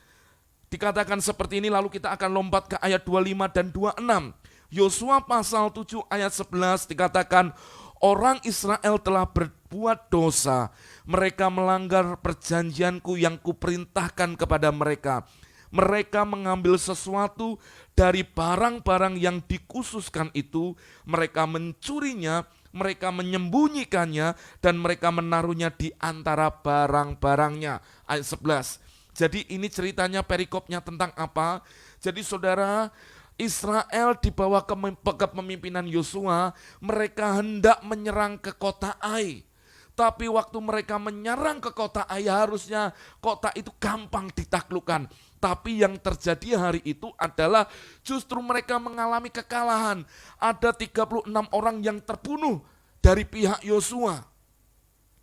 Dikatakan seperti ini, lalu kita akan lompat ke ayat 25 dan 26. Yosua pasal 7 ayat 11 dikatakan, orang Israel telah berbuat dosa, mereka melanggar perjanjianku yang kuperintahkan kepada mereka. Mereka mengambil sesuatu dari barang-barang yang dikhususkan itu, mereka mencurinya, mereka menyembunyikannya, dan mereka menaruhnya di antara barang-barangnya. Ayat 11. Jadi ini ceritanya, perikopnya tentang apa? Jadi saudara, Israel di bawah kepemimpinan Yosua, mereka hendak menyerang ke kota Ai. Tapi waktu mereka menyerang ke kota Ai, harusnya kota itu gampang ditaklukkan. Tapi yang terjadi hari itu adalah justru mereka mengalami kekalahan. Ada 36 orang yang terbunuh dari pihak Yosua.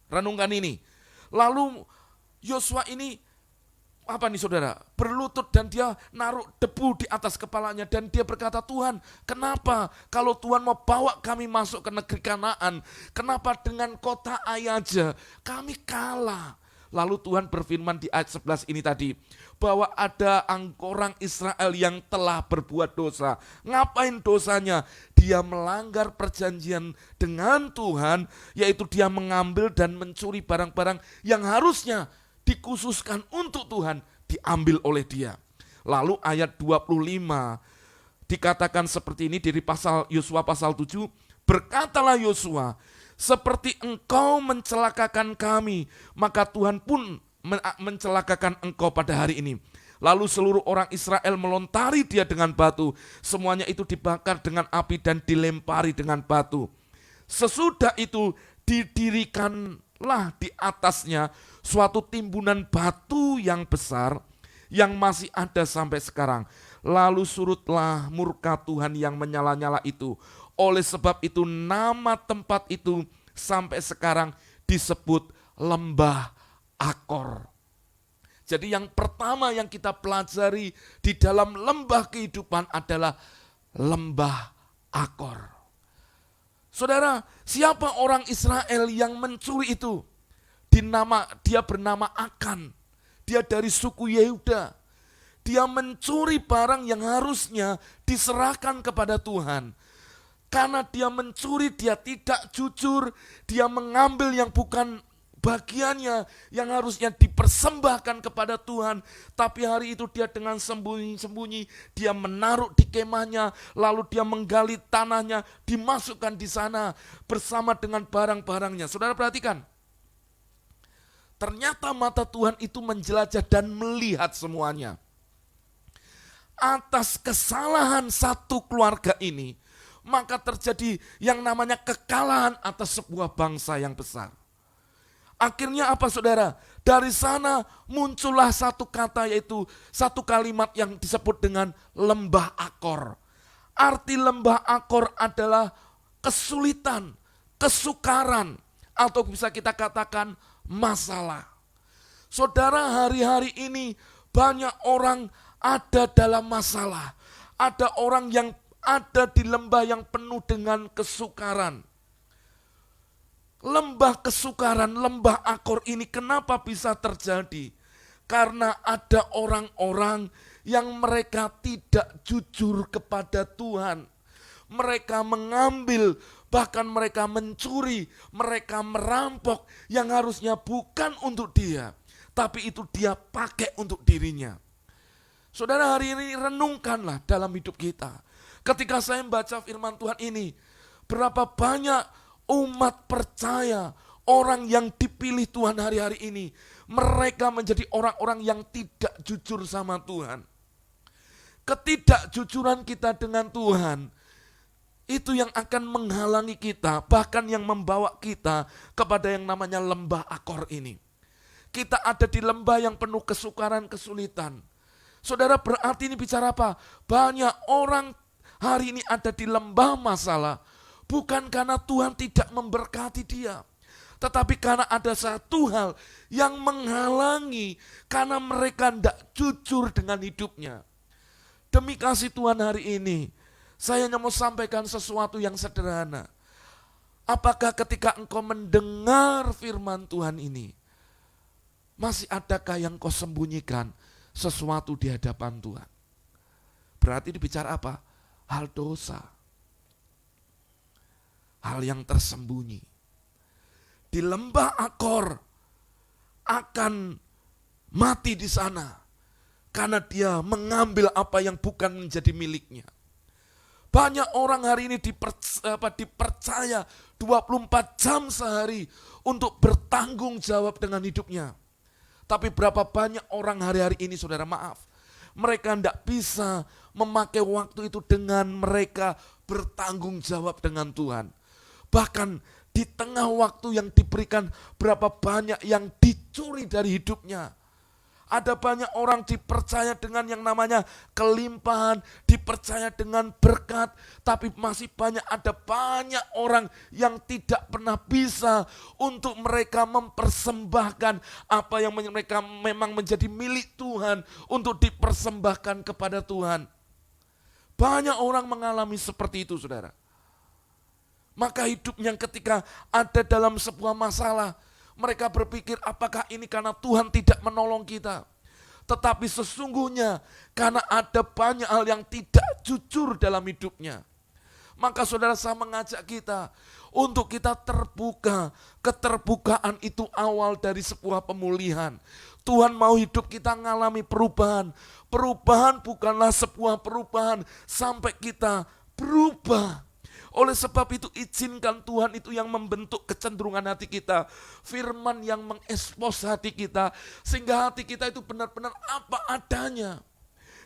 Renungkan ini. Lalu Yosua ini apa nih saudara? Berlutut dan dia naruh debu di atas kepalanya. Dan dia berkata, Tuhan kenapa kalau Tuhan mau bawa kami masuk ke negeri Kanaan, kenapa dengan kota Ai aja kami kalah? Lalu Tuhan berfirman di ayat 11 ini tadi, bahwa ada orang Israel yang telah berbuat dosa. Ngapain dosanya? Dia melanggar perjanjian dengan Tuhan, yaitu dia mengambil dan mencuri barang-barang yang harusnya dikhususkan untuk Tuhan, diambil oleh dia. Lalu ayat 25 dikatakan seperti ini dari pasal Yosua pasal 7, berkatalah Yosua, seperti engkau mencelakakan kami, maka Tuhan pun mencelakakan engkau pada hari ini. Lalu seluruh orang Israel melontari dia dengan batu. Semuanya itu dibakar dengan api dan dilempari dengan batu. Sesudah itu didirikanlah di atasnya suatu timbunan batu yang besar yang masih ada sampai sekarang. Lalu surutlah murka Tuhan yang menyala-nyala itu. Oleh sebab itu nama tempat itu sampai sekarang disebut Lembah Akor. Jadi yang pertama yang kita pelajari di dalam lembah kehidupan adalah lembah Akor. Saudara, siapa orang Israel yang mencuri itu? Dia bernama Akan. Dia dari suku Yehuda. Dia mencuri barang yang harusnya diserahkan kepada Tuhan. Karena dia mencuri, dia tidak jujur, dia mengambil yang bukan bagiannya, yang harusnya dipersembahkan kepada Tuhan. Tapi hari itu dia dengan sembunyi-sembunyi, dia menaruh di kemahnya, lalu dia menggali tanahnya, dimasukkan di sana bersama dengan barang-barangnya. Saudara perhatikan, ternyata mata Tuhan itu menjelajah dan melihat semuanya. Atas kesalahan satu keluarga ini, maka terjadi yang namanya kekalahan atas sebuah bangsa yang besar. Akhirnya apa saudara? Dari sana muncullah satu kata, yaitu satu kalimat yang disebut dengan lembah Akor. Arti lembah Akor adalah kesulitan, kesukaran, atau bisa kita katakan masalah. Saudara, hari-hari ini banyak orang ada dalam masalah. Ada orang yang ada di lembah yang penuh dengan kesukaran. Lembah kesukaran, lembah Akor ini kenapa bisa terjadi? Karena ada orang-orang yang mereka tidak jujur kepada Tuhan. Mereka mengambil, bahkan mereka mencuri, mereka merampok yang harusnya bukan untuk dia, tapi itu dia pakai untuk dirinya. Saudara, hari ini renungkanlah dalam hidup kita. Ketika saya membaca firman Tuhan ini, berapa banyak umat percaya, orang yang dipilih Tuhan hari-hari ini, mereka menjadi orang-orang yang tidak jujur sama Tuhan. Ketidakjujuran kita dengan Tuhan, itu yang akan menghalangi kita, bahkan yang membawa kita kepada yang namanya lembah Akor ini. Kita ada di lembah yang penuh kesukaran, kesulitan. Saudara, berarti ini bicara apa? Banyak orang hari ini ada di lembah masalah, bukan karena Tuhan tidak memberkati dia, tetapi karena ada satu hal yang menghalangi, karena mereka tidak jujur dengan hidupnya. Demi kasih Tuhan hari ini, saya hanya mau sampaikan sesuatu yang sederhana. Apakah ketika engkau mendengar firman Tuhan ini, masih adakah yang kau sembunyikan sesuatu di hadapan Tuhan? Berarti dibicara apa? Hal dosa. Hal yang tersembunyi. Di lembah Akor akan mati di sana karena dia mengambil apa yang bukan menjadi miliknya. Banyak orang hari ini dipercaya 24 jam sehari untuk bertanggung jawab dengan hidupnya. Tapi berapa banyak orang hari-hari ini, saudara, maaf, mereka tidak bisa memakai waktu itu dengan mereka bertanggung jawab dengan Tuhan. Bahkan di tengah waktu yang diberikan, berapa banyak yang dicuri dari hidupnya. Ada banyak orang dipercaya dengan yang namanya kelimpahan, dipercaya dengan berkat, tapi masih ada banyak orang yang tidak pernah bisa untuk mereka mempersembahkan apa yang mereka memang menjadi milik Tuhan untuk dipersembahkan kepada Tuhan. Banyak orang mengalami seperti itu, saudara. Maka hidupnya ketika ada dalam sebuah masalah, mereka berpikir apakah ini karena Tuhan tidak menolong kita. Tetapi sesungguhnya karena ada banyak hal yang tidak jujur dalam hidupnya. Maka saudara, saya mengajak kita untuk kita terbuka. Keterbukaan itu awal dari sebuah pemulihan. Tuhan mau hidup kita mengalami perubahan. Perubahan bukanlah sebuah perubahan sampai kita berubah. Oleh sebab itu izinkan Tuhan itu yang membentuk kecenderungan hati kita. Firman yang mengekspos hati kita. Sehingga hati kita itu benar-benar apa adanya.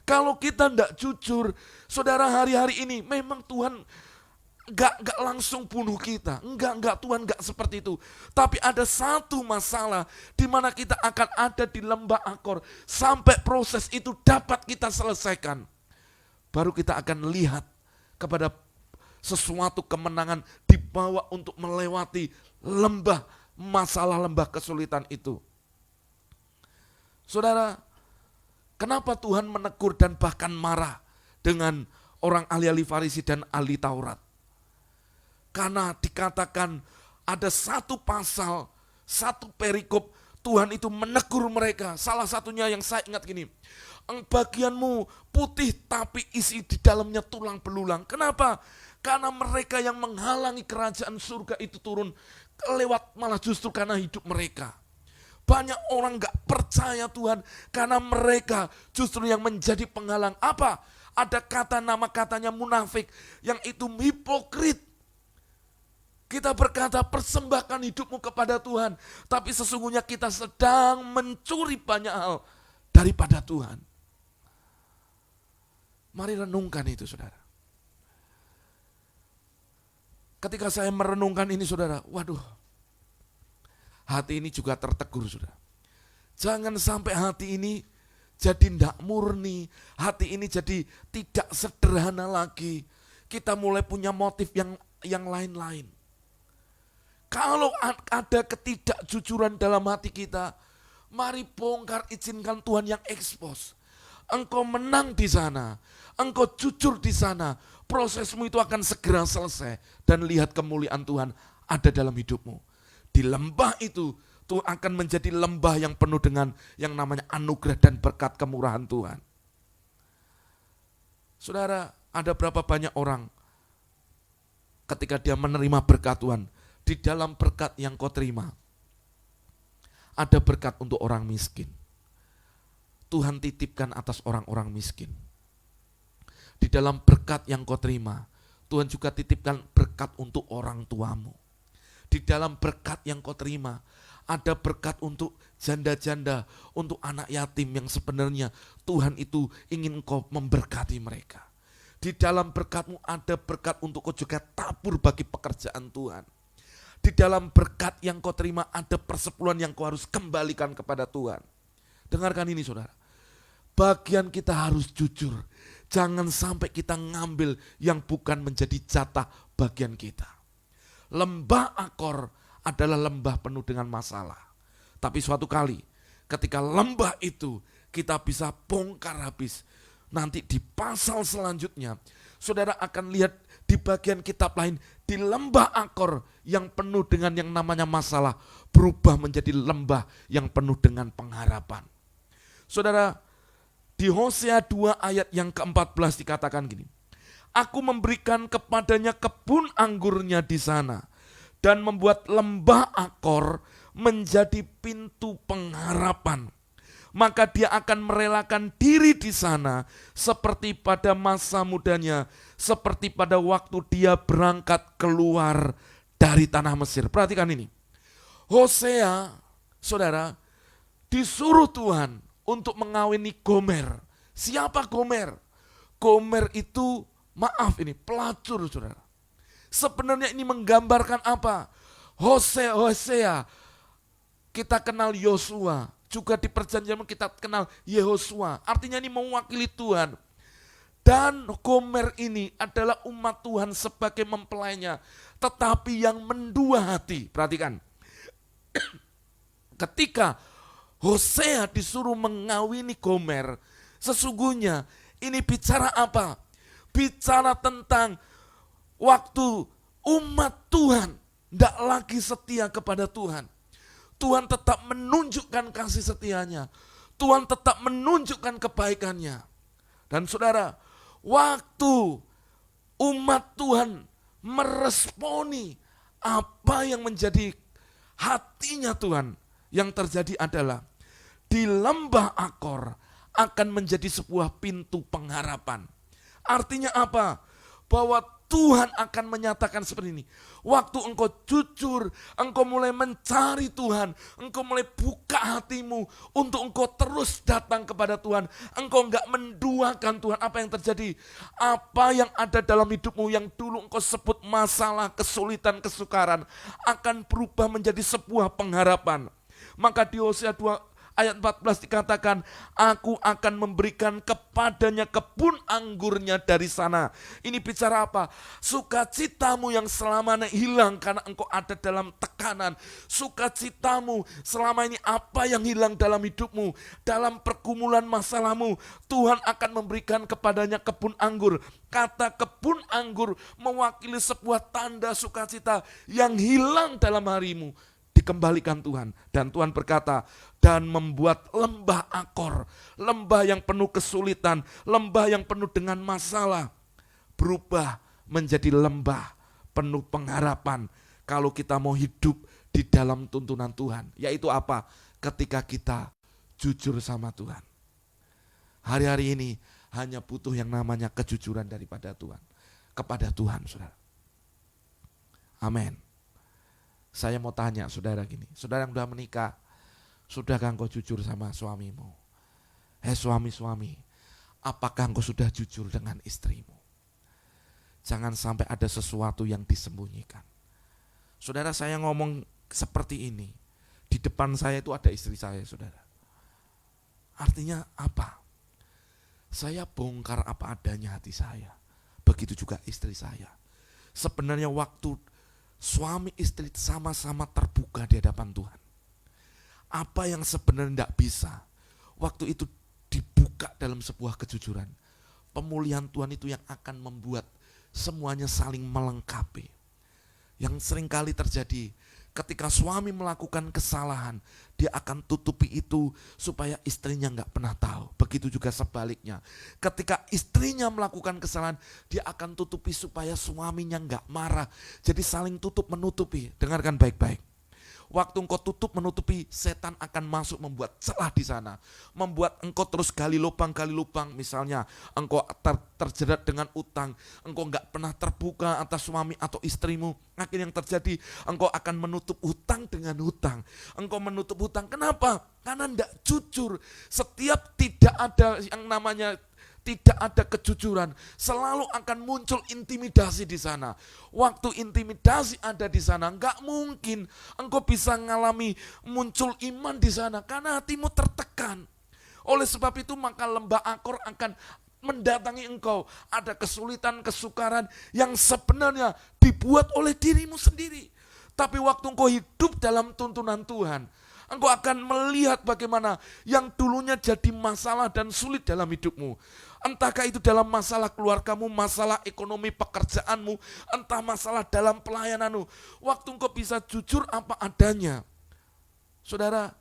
Kalau kita tidak jujur, saudara, hari-hari ini memang Tuhan enggak langsung bunuh kita. Enggak, Tuhan enggak seperti itu. Tapi ada satu masalah di mana kita akan ada di lembah Akor. Sampai proses itu dapat kita selesaikan. Baru kita akan lihat kepada sesuatu kemenangan dibawa untuk melewati lembah masalah, lembah kesulitan itu. Saudara, kenapa Tuhan menegur dan bahkan marah dengan orang ahli-ahli Farisi dan ahli Taurat? Karena dikatakan ada satu pasal, satu perikop, Tuhan itu menegur mereka. Salah satunya yang saya ingat gini, bagianmu putih tapi isi di dalamnya tulang belulang. Kenapa? Karena mereka yang menghalangi kerajaan surga itu turun lewat malah justru karena hidup mereka. Banyak orang gak percaya Tuhan karena mereka justru yang menjadi penghalang. Apa? Ada kata nama katanya munafik yang itu hipokrit. Kita berkata persembahkan hidupmu kepada Tuhan, tapi sesungguhnya kita sedang mencuri banyak hal daripada Tuhan. Mari renungkan itu, saudara. Ketika saya merenungkan ini, saudara, waduh, hati ini juga tertegur, saudara. Jangan sampai hati ini jadi tidak murni, hati ini jadi tidak sederhana lagi. Kita mulai punya motif yang lain-lain. Kalau ada ketidakjujuran dalam hati kita, mari bongkar, izinkan Tuhan yang ekspos. Engkau menang di sana, engkau jujur di sana, prosesmu itu akan segera selesai. Dan lihat kemuliaan Tuhan ada dalam hidupmu. Di lembah itu, Tuhan akan menjadi lembah yang penuh dengan yang namanya anugerah dan berkat kemurahan Tuhan. Saudara, ada berapa banyak orang ketika dia menerima berkat Tuhan, di dalam berkat yang kau terima, ada berkat untuk orang miskin. Tuhan titipkan atas orang-orang miskin. Di dalam berkat yang kau terima, Tuhan juga titipkan berkat untuk orang tuamu. Di dalam berkat yang kau terima, ada berkat untuk janda-janda, untuk anak yatim yang sebenarnya Tuhan itu ingin kau memberkati mereka. Di dalam berkatmu ada berkat untuk kau juga tabur bagi pekerjaan Tuhan. Di dalam berkat yang kau terima ada persepuluhan yang kau harus kembalikan kepada Tuhan. Dengarkan ini, saudara. Bagian kita harus jujur. Jangan sampai kita ngambil yang bukan menjadi jatah bagian kita. Lembah Akor adalah lembah penuh dengan masalah. Tapi suatu kali ketika lembah itu kita bisa bongkar habis. Nanti di pasal selanjutnya saudara akan lihat di bagian kitab lain, di lembah Akor yang penuh dengan yang namanya masalah berubah menjadi lembah yang penuh dengan pengharapan. Saudara, di Hosea 2 ayat yang ke-14 dikatakan gini, aku memberikan kepadanya kebun anggurnya di sana dan membuat lembah Akor menjadi pintu pengharapan. Maka dia akan merelakan diri di sana seperti pada masa mudanya, seperti pada waktu dia berangkat keluar dari tanah Mesir. Perhatikan ini. Hosea, saudara, disuruh Tuhan untuk mengawini Gomer. Siapa Gomer? Gomer itu, maaf ini, pelacur, saudara. Sebenarnya ini menggambarkan apa? Hosea, kita kenal Yosua. Juga di perjanjian kita kenal Yehosua. Artinya ini mewakili Tuhan. Dan Gomer ini adalah umat Tuhan sebagai mempelainya. Tetapi yang mendua hati. Perhatikan. Ketika Hosea disuruh mengawini Gomer, sesungguhnya ini bicara apa? Bicara tentang waktu umat Tuhan tidak lagi setia kepada Tuhan. Tuhan tetap menunjukkan kasih setianya. Tuhan tetap menunjukkan kebaikannya. Dan saudara, waktu umat Tuhan meresponi apa yang menjadi hatinya Tuhan, yang terjadi adalah di lembah Akor akan menjadi sebuah pintu pengharapan. Artinya apa? Bahwa Tuhan akan menyatakan seperti ini. Waktu engkau jujur, engkau mulai mencari Tuhan, engkau mulai buka hatimu untuk engkau terus datang kepada Tuhan. Engkau enggak menduakan Tuhan. Apa yang terjadi? Apa yang ada dalam hidupmu yang dulu engkau sebut masalah, kesulitan, kesukaran akan berubah menjadi sebuah pengharapan. Maka di Hosea 2 ayat 14 dikatakan, aku akan memberikan kepadanya kebun anggurnya dari sana. Ini bicara apa? Sukacitamu yang selamanya hilang karena engkau ada dalam tekanan. Sukacitamu selama ini apa yang hilang dalam hidupmu, dalam pergumulan masalahmu, Tuhan akan memberikan kepadanya kebun anggur. Kata kebun anggur mewakili sebuah tanda sukacita yang hilang dalam harimu. Dikembalikan Tuhan, dan Tuhan berkata, dan membuat lembah Akor, lembah yang penuh kesulitan, lembah yang penuh dengan masalah, berubah menjadi lembah penuh pengharapan. Kalau kita mau hidup di dalam tuntunan Tuhan, yaitu apa? Ketika kita jujur sama Tuhan. Hari-hari ini hanya butuh yang namanya kejujuran daripada Tuhan, kepada Tuhan, saudara. Amin. Saya mau tanya saudara gini, saudara yang sudah menikah, sudahkah engkau jujur sama suamimu? Suami-suami, apakah engkau sudah jujur dengan istrimu? Jangan sampai ada sesuatu yang disembunyikan. Saudara, saya ngomong seperti ini, di depan saya itu ada istri saya, saudara. Artinya apa? Saya bongkar apa adanya hati saya, begitu juga istri saya. Sebenarnya waktu suami istri sama-sama terbuka di hadapan Tuhan, apa yang sebenarnya tidak bisa, waktu itu dibuka dalam sebuah kejujuran. Pemulihan Tuhan itu yang akan membuat semuanya saling melengkapi. Yang seringkali terjadi, ketika suami melakukan kesalahan, dia akan tutupi itu supaya istrinya nggak pernah tahu. Begitu juga sebaliknya, ketika istrinya melakukan kesalahan, dia akan tutupi supaya suaminya nggak marah. Jadi saling tutup menutupi. Dengarkan baik-baik. Waktu engkau tutup menutupi, setan akan masuk membuat celah di sana, membuat engkau terus gali lubang. Misalnya engkau terjerat dengan utang, engkau nggak pernah terbuka atas suami atau istrimu. Akhirnya yang terjadi, engkau akan menutup hutang dengan hutang. Engkau menutup hutang, kenapa? Karena tidak jujur. Setiap tidak ada yang namanya tidak ada kejujuran, selalu akan muncul intimidasi di sana. Waktu intimidasi ada di sana, enggak mungkin engkau bisa mengalami muncul iman di sana karena hatimu tertekan. Oleh sebab itu maka lembah Akor akan mendatangi engkau. Ada kesulitan, kesukaran yang sebenarnya dibuat oleh dirimu sendiri. Tapi waktu engkau hidup dalam tuntunan Tuhan, engkau akan melihat bagaimana yang dulunya jadi masalah dan sulit dalam hidupmu. Entahkah itu dalam masalah keluargamu, masalah ekonomi pekerjaanmu, entah masalah dalam pelayananmu. Waktu engkau bisa jujur apa adanya, saudara,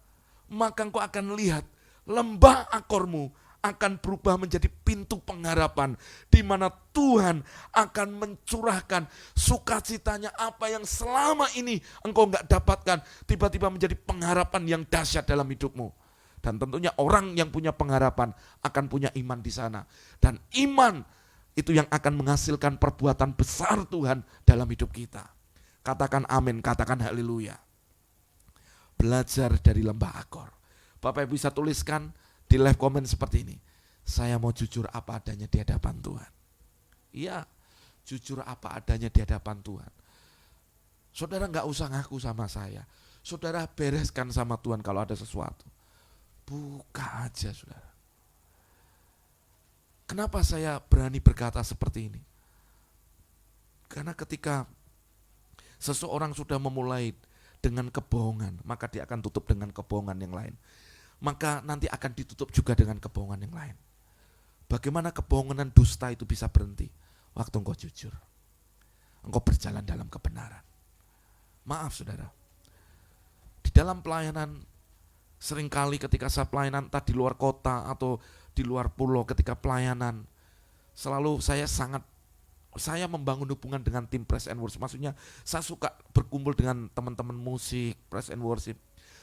maka engkau akan lihat lembah Akormu akan berubah menjadi pintu pengharapan, di mana Tuhan akan mencurahkan sukacitanya, apa yang selama ini engkau enggak dapatkan, tiba-tiba menjadi pengharapan yang dahsyat dalam hidupmu. Dan tentunya orang yang punya pengharapan akan punya iman di sana. Dan iman itu yang akan menghasilkan perbuatan besar Tuhan dalam hidup kita. Katakan amin, katakan haleluya. Belajar dari lembah Akor. Bapak Ibu bisa tuliskan di live comment seperti ini. Saya mau jujur apa adanya di hadapan Tuhan. Iya, jujur apa adanya di hadapan Tuhan. Saudara enggak usah ngaku sama saya. Saudara bereskan sama Tuhan kalau ada sesuatu. Buka aja, saudara. Kenapa saya berani berkata seperti ini? Karena ketika seseorang sudah memulai dengan kebohongan, maka dia akan tutup dengan kebohongan yang lain. Maka nanti akan ditutup juga dengan kebohongan yang lain. Bagaimana kebohongan dan dusta itu bisa berhenti? Waktu engkau jujur. Engkau berjalan dalam kebenaran. Maaf, saudara. Di dalam pelayanan, seringkali ketika saya pelayanan entah di luar kota atau di luar pulau, ketika pelayanan selalu saya membangun hubungan dengan tim praise and worship. Maksudnya saya suka berkumpul dengan teman-teman musik praise and worship.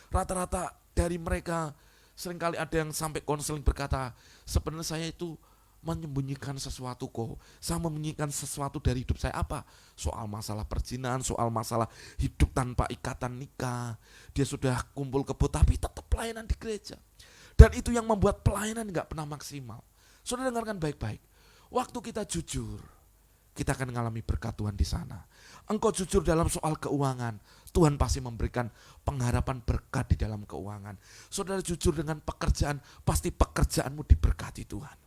Rata-rata dari mereka seringkali ada yang sampai konseling berkata, sebenarnya saya itu menyembunyikan sesuatu kok. Saya menyembunyikan sesuatu dari hidup saya. Apa? Soal masalah perzinahan, soal masalah hidup tanpa ikatan nikah. Dia sudah kumpul kebo tapi tetap pelayanan di gereja. Dan itu yang membuat pelayanan gak pernah maksimal. Saudara dengarkan baik-baik. Waktu kita jujur, kita akan mengalami berkat Tuhan di sana. Engkau jujur dalam soal keuangan, Tuhan pasti memberikan pengharapan berkat di dalam keuangan. Saudara jujur dengan pekerjaan, pasti pekerjaanmu diberkati Tuhan.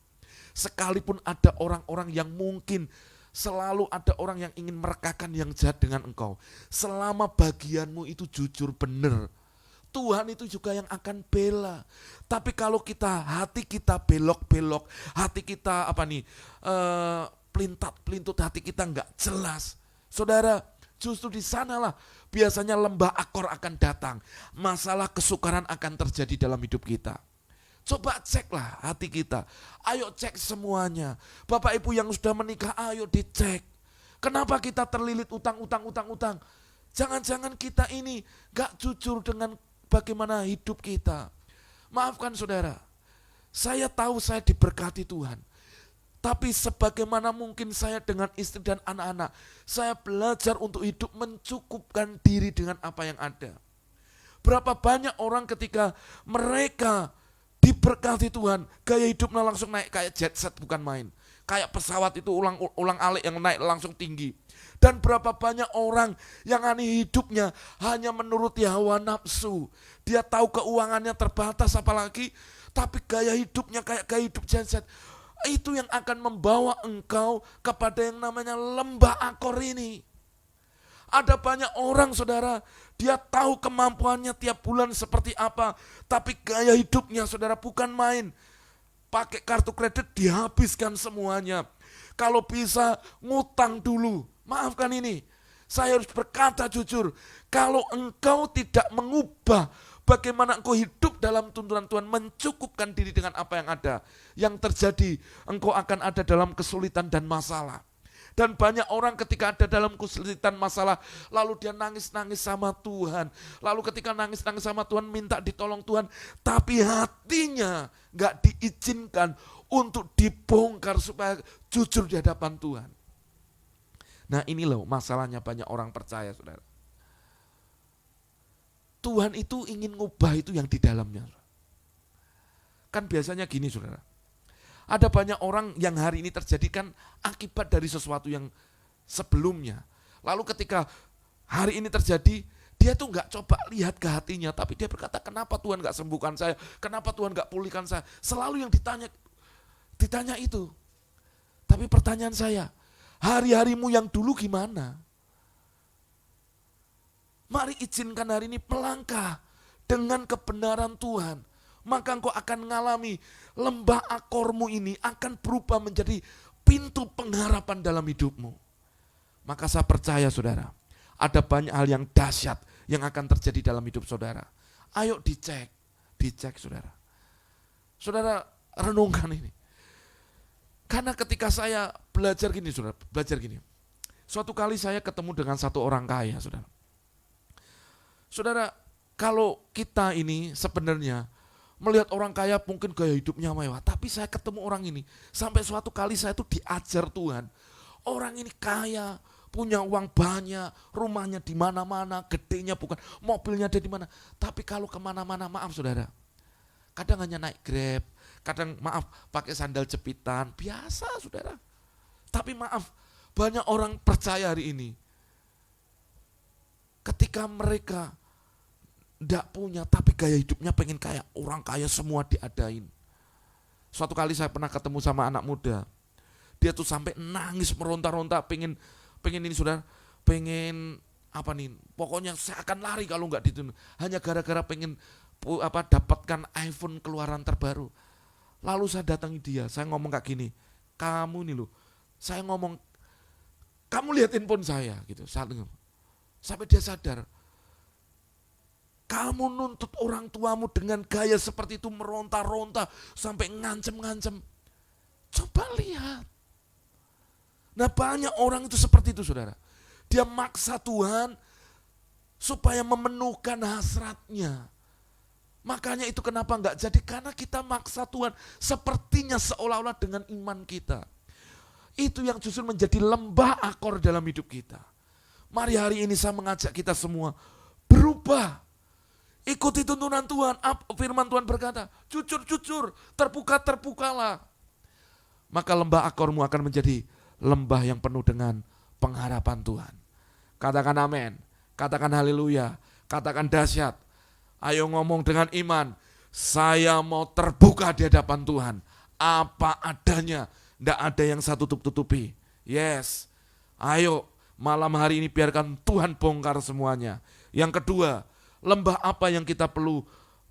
Sekalipun ada orang-orang yang mungkin, selalu ada orang yang ingin merekakan yang jahat dengan engkau. Selama bagianmu itu jujur benar, Tuhan itu juga yang akan bela. Tapi kalau hati kita belok-belok, hati kita pelintat-pelintut, hati kita enggak jelas. Saudara, justru di sanalah biasanya lembah akor akan datang. Masalah kesukaran akan terjadi dalam hidup kita. Coba ceklah hati kita. Ayo cek semuanya. Bapak Ibu yang sudah menikah, ayo dicek. Kenapa kita terlilit utang. Jangan-jangan kita ini enggak jujur dengan bagaimana hidup kita. Maafkan saudara, saya tahu saya diberkati Tuhan. Tapi sebagaimana mungkin saya dengan istri dan anak-anak, saya belajar untuk hidup mencukupkan diri dengan apa yang ada. Berapa banyak orang ketika mereka diberkati Tuhan, gaya hidupnya langsung naik kayak jet set bukan main. Kayak pesawat itu ulang-alik yang naik langsung tinggi. Dan berapa banyak orang yang aneh hidupnya hanya menuruti hawa nafsu. Dia tahu keuangannya terbatas apalagi, tapi gaya hidupnya kayak gaya hidup jet set. Itu yang akan membawa engkau kepada yang namanya lembah akor ini. Ada banyak orang saudara, dia tahu kemampuannya tiap bulan seperti apa, tapi gaya hidupnya saudara bukan main. Pakai kartu kredit dihabiskan semuanya. Kalau bisa ngutang dulu. Maafkan ini, saya harus berkata jujur, kalau engkau tidak mengubah bagaimana engkau hidup dalam tuntunan Tuhan, mencukupkan diri dengan apa yang ada, yang terjadi, engkau akan ada dalam kesulitan dan masalah. Dan banyak orang ketika ada dalam kesulitan masalah, lalu dia nangis-nangis sama Tuhan. Lalu ketika nangis-nangis sama Tuhan, minta ditolong Tuhan, tapi hatinya gak diizinkan untuk dibongkar supaya jujur di hadapan Tuhan. Nah ini loh masalahnya banyak orang percaya saudara. Tuhan itu ingin ngubah itu yang di dalamnya. Kan biasanya gini saudara. Ada banyak orang yang hari ini terjadi kan akibat dari sesuatu yang sebelumnya. Lalu ketika hari ini terjadi, dia tuh gak coba lihat ke hatinya. Tapi dia berkata, kenapa Tuhan gak sembuhkan saya? Kenapa Tuhan gak pulihkan saya? Selalu yang ditanya itu. Tapi pertanyaan saya, hari-harimu yang dulu gimana? Mari izinkan hari ini melangkah dengan kebenaran Tuhan. Maka engkau akan mengalami lembah akormu ini akan berubah menjadi pintu pengharapan dalam hidupmu. Maka saya percaya saudara, ada banyak hal yang dahsyat yang akan terjadi dalam hidup saudara. Ayo dicek saudara. Saudara renungkan ini. Karena ketika saya belajar gini. Suatu kali saya ketemu dengan satu orang kaya saudara. Saudara, kalau kita ini sebenarnya melihat orang kaya mungkin gaya hidupnya mewah, tapi saya ketemu orang ini, sampai suatu kali saya tuh diajar Tuhan. Orang ini kaya, punya uang banyak, rumahnya di mana-mana, gedenya bukan, mobilnya ada di mana. Tapi kalau kemana-mana, maaf saudara, kadang hanya naik Grab, kadang maaf pakai sandal jepitan, biasa saudara. Tapi maaf, banyak orang percaya hari ini, ketika mereka tidak punya, tapi gaya hidupnya pengen kayak orang kaya, semua diadain. Suatu kali saya pernah ketemu sama anak muda, dia tuh sampai nangis meronta-ronta, pengen ini saudara, pengen pokoknya saya akan lari kalau nggak ditunda, hanya gara-gara pengen dapatkan iPhone keluaran terbaru. Lalu saya datangi dia, saya ngomong kayak gini, kamu nih loh, saya ngomong, kamu lihat handphone saya gitu, sampai dia sadar. Kamu nuntut orang tuamu dengan gaya seperti itu, meronta-ronta sampai ngancem-ngancem. Coba lihat. Nah banyak orang itu seperti itu saudara. Dia maksa Tuhan supaya memenuhkan hasratnya. Makanya itu kenapa enggak jadi, karena kita maksa Tuhan sepertinya seolah-olah dengan iman kita. Itu yang justru menjadi lembah akor dalam hidup kita. Mari hari ini saya mengajak kita semua berubah. Ikuti tuntunan Tuhan. Firman Tuhan berkata, jujur, terbukalah. Maka lembah akormu akan menjadi lembah yang penuh dengan pengharapan Tuhan. Katakan amin, katakan haleluya, katakan dahsyat. Ayo ngomong dengan iman, saya mau terbuka di hadapan Tuhan. Apa adanya, tidak ada yang saya tutup-tutupi. Yes, ayo malam hari ini biarkan Tuhan bongkar semuanya. Yang kedua, lembah apa yang kita perlu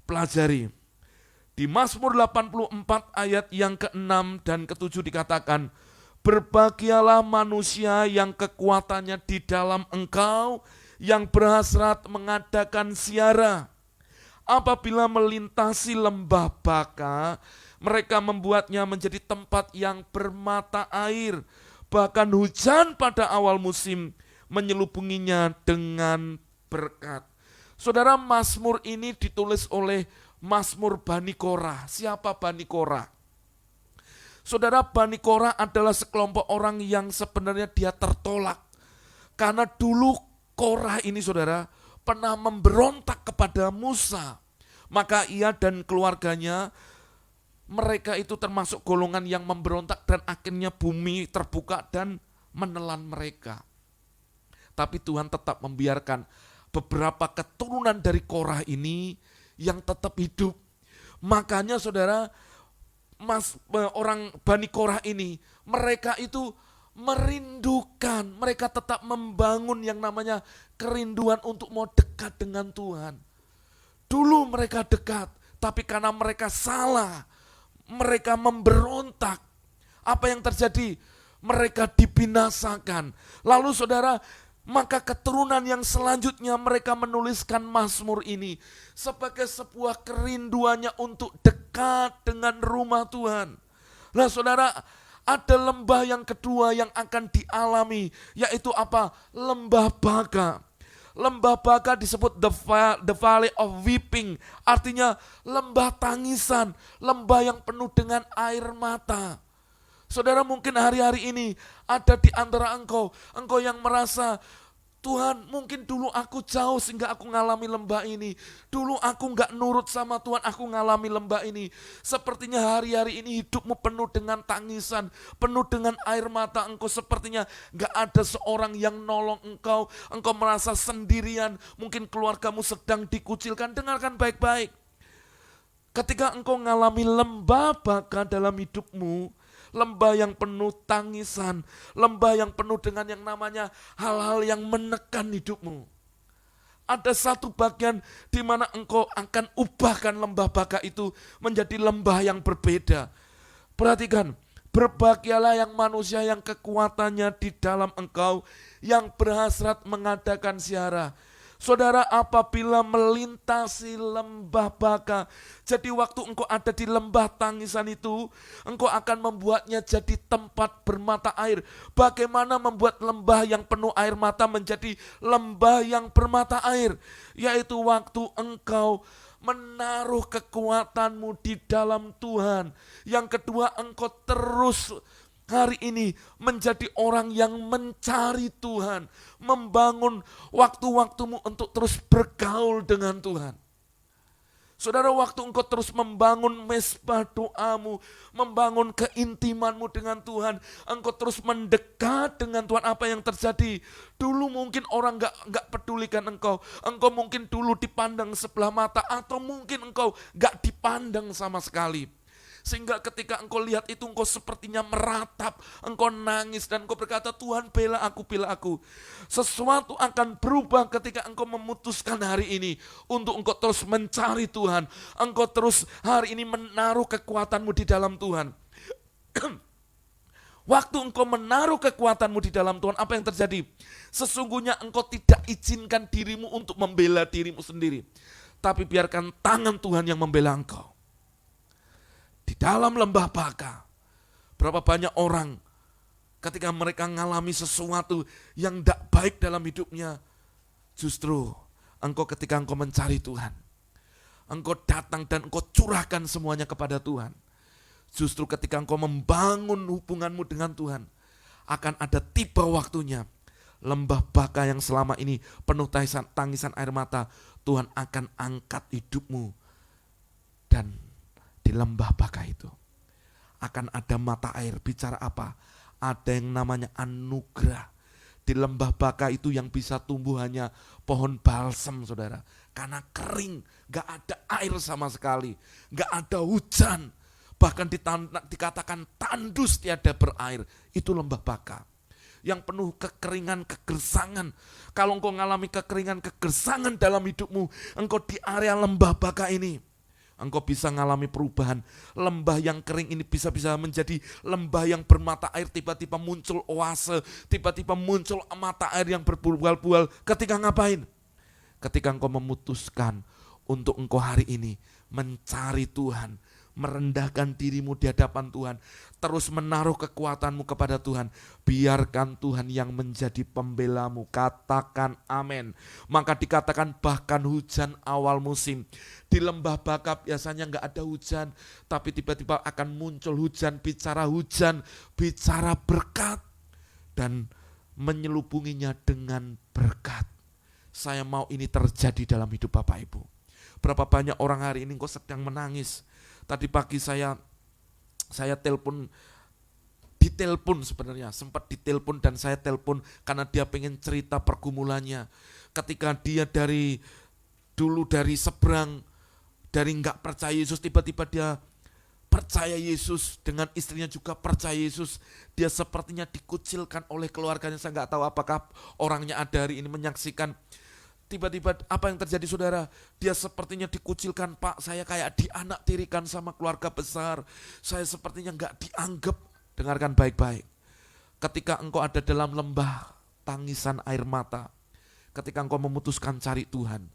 pelajari? Di Mazmur 84 ayat yang ke-6 dan ke-7 dikatakan, berbahagialah manusia yang kekuatannya di dalam Engkau, yang berhasrat mengadakan ziarah. Apabila melintasi lembah baka, mereka membuatnya menjadi tempat yang bermata air. Bahkan hujan pada awal musim menyelubunginya dengan berkat. Saudara, Mazmur ini ditulis oleh Mazmur Bani Korah. Siapa Bani Korah? Saudara, Bani Korah adalah sekelompok orang yang sebenarnya dia tertolak. Karena dulu Korah ini, saudara, pernah memberontak kepada Musa. Maka ia dan keluarganya, mereka itu termasuk golongan yang memberontak dan akhirnya bumi terbuka dan menelan mereka. Tapi Tuhan tetap membiarkan beberapa keturunan dari Korah ini yang tetap hidup. Makanya saudara, orang Bani Korah ini, mereka itu merindukan, mereka tetap membangun yang namanya kerinduan untuk mau dekat dengan Tuhan. Dulu mereka dekat, tapi karena mereka salah, mereka memberontak. Apa yang terjadi? Mereka dibinasakan. Lalu saudara, maka keturunan yang selanjutnya mereka menuliskan Mazmur ini sebagai sebuah kerinduannya untuk dekat dengan rumah Tuhan. Nah saudara, ada lembah yang kedua yang akan dialami, yaitu apa? Lembah baka. Lembah baka disebut the valley of weeping, artinya lembah tangisan, lembah yang penuh dengan air mata. Saudara, mungkin hari-hari ini ada di antara engkau yang merasa, Tuhan, mungkin dulu aku jauh sehingga aku ngalami lembah ini. Dulu aku gak nurut sama Tuhan, aku ngalami lembah ini. Sepertinya hari-hari ini hidupmu penuh dengan tangisan, penuh dengan air mata. Engkau sepertinya gak ada seorang yang nolong engkau. Engkau merasa sendirian, mungkin keluargamu sedang dikucilkan. Dengarkan baik-baik. Ketika engkau ngalami lembah baka dalam hidupmu, lembah yang penuh tangisan, lembah yang penuh dengan yang namanya hal-hal yang menekan hidupmu. Ada satu bagian di mana engkau akan ubahkan lembah baka itu menjadi lembah yang berbeda. Perhatikan, berbahagialah yang manusia yang kekuatannya di dalam Engkau, yang berhasrat mengadakan ziarah. Saudara, apabila melintasi lembah baka, jadi waktu engkau ada di lembah tangisan itu, engkau akan membuatnya jadi tempat bermata air. Bagaimana membuat lembah yang penuh air mata menjadi lembah yang bermata air? Yaitu waktu engkau menaruh kekuatanmu di dalam Tuhan. Yang kedua, engkau terus hari ini menjadi orang yang mencari Tuhan, membangun waktu-waktumu untuk terus bergaul dengan Tuhan. Saudara, waktu engkau terus membangun mezbah doamu, membangun keintimanmu dengan Tuhan, engkau terus mendekat dengan Tuhan. Apa yang terjadi? Dulu mungkin orang gak pedulikan engkau mungkin dulu dipandang sebelah mata, atau mungkin engkau gak dipandang sama sekali. Sehingga ketika engkau lihat itu, engkau sepertinya meratap, engkau nangis dan engkau berkata, Tuhan bela aku, bela aku. Sesuatu akan berubah ketika engkau memutuskan hari ini untuk engkau terus mencari Tuhan. Engkau terus hari ini menaruh kekuatanmu di dalam Tuhan. Waktu engkau menaruh kekuatanmu di dalam Tuhan, apa yang terjadi? Sesungguhnya engkau tidak izinkan dirimu untuk membela dirimu sendiri, tapi biarkan tangan Tuhan yang membela engkau. Di dalam lembah baka, berapa banyak orang ketika mereka mengalami sesuatu yang tidak baik dalam hidupnya, justru ketika engkau mencari Tuhan, engkau datang dan engkau curahkan semuanya kepada Tuhan. Justru ketika engkau membangun hubunganmu dengan Tuhan, akan ada tiba waktunya, lembah baka yang selama ini penuh tangisan air mata, Tuhan akan angkat hidupmu. Dan di lembah baka itu akan ada mata air. Bicara apa? ada yang namanya anugerah. Di lembah Baka itu yang bisa tumbuh hanya pohon balsam, saudara. Karena kering, gak ada air sama sekali, gak ada hujan. Bahkan dikatakan tandus tiada berair. Itu lembah Baka yang penuh kekeringan, kegersangan. Kalau engkau mengalami kekeringan, kegersangan dalam hidupmu, engkau di area lembah Baka ini, engkau bisa mengalami perubahan. Lembah yang kering ini bisa menjadi lembah yang bermata air. Tiba-tiba muncul oase, tiba-tiba muncul mata air yang berbual-bual. Ketika ngapain? Ketika engkau memutuskan untuk engkau hari ini mencari Tuhan, merendahkan dirimu di hadapan Tuhan, terus menaruh kekuatanmu kepada Tuhan, biarkan Tuhan yang menjadi pembelamu. Katakan amin. Maka dikatakan bahkan hujan awal musim. Di lembah Baka biasanya gak ada hujan, tapi tiba-tiba akan muncul hujan, bicara berkat, dan menyelubunginya dengan berkat. Saya mau ini terjadi dalam hidup Bapak Ibu. Berapa banyak orang hari ini kok sedang menangis. Tadi pagi saya ditelepon sebenarnya, sempat ditelepon dan saya telepon karena dia pengen cerita pergumulannya. Ketika dia dari seberang, dari nggak percaya Yesus, tiba-tiba dia percaya Yesus, dengan istrinya juga percaya Yesus. Dia sepertinya dikucilkan oleh keluarganya. Saya nggak tahu apakah orangnya ada hari ini menyaksikan. Tiba-tiba apa yang terjadi, saudara? Dia sepertinya dikucilkan. Pak, saya kayak dianaktirikan sama keluarga besar. Saya sepertinya gak dianggap. Dengarkan baik-baik. Ketika engkau ada dalam lembah tangisan air mata, ketika engkau memutuskan cari Tuhan,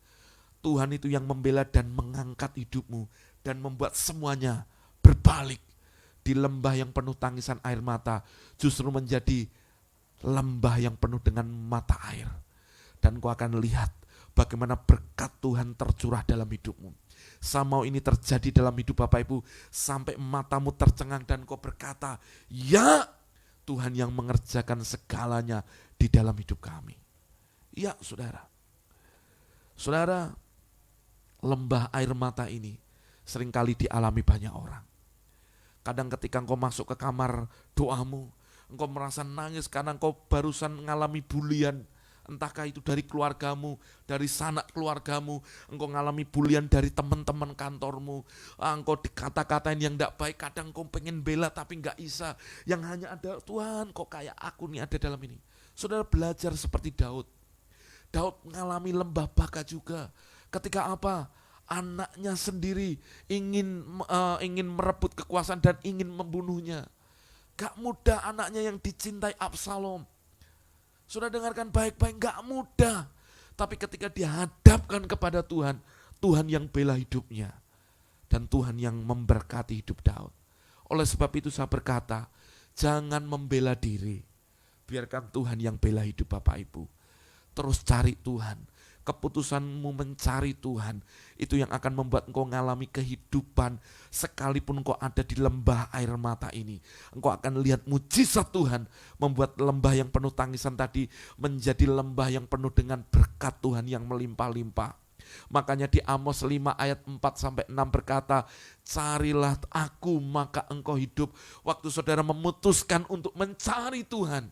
Tuhan itu yang membela dan mengangkat hidupmu dan membuat semuanya berbalik. Di lembah yang penuh tangisan air mata justru menjadi lembah yang penuh dengan mata air. Dan kau akan lihat bagaimana berkat Tuhan tercurah dalam hidupmu. Saya mau ini terjadi dalam hidup Bapak Ibu, sampai matamu tercengang dan kau berkata, ya Tuhan yang mengerjakan segalanya di dalam hidup kami. Ya saudara. Saudara, lembah air mata ini seringkali dialami banyak orang. Kadang ketika engkau masuk ke kamar doamu, engkau merasa nangis karena engkau barusan mengalami bulian. Entahkah itu dari keluargamu, dari sanak keluargamu, engkau mengalami bulian dari teman-teman kantormu, engkau dikata-katain yang tidak baik, kadang engkau pengen bela tapi gak bisa. Yang hanya ada, Tuhan kok kayak aku nih ada dalam ini. Saudara belajar seperti Daud. Daud mengalami lembah Baka juga. Ketika apa? Anaknya sendiri ingin merebut kekuasaan dan ingin membunuhnya. Gak mudah anaknya yang dicintai Absalom. Sudah dengarkan baik-baik, gak mudah. Tapi ketika dihadapkan kepada Tuhan, Tuhan yang bela hidupnya. Dan Tuhan yang memberkati hidup Daud. Oleh sebab itu saya berkata, jangan membela diri. Biarkan Tuhan yang bela hidup Bapak Ibu. Terus cari Tuhan. Keputusanmu mencari Tuhan, itu yang akan membuat engkau mengalami kehidupan. Sekalipun engkau ada di lembah air mata ini, engkau akan lihat mujizat Tuhan, membuat lembah yang penuh tangisan tadi menjadi lembah yang penuh dengan berkat Tuhan yang melimpah-limpah. Makanya di Amos 5 ayat 4-6 berkata, carilah aku maka engkau hidup. Waktu saudara memutuskan untuk mencari Tuhan,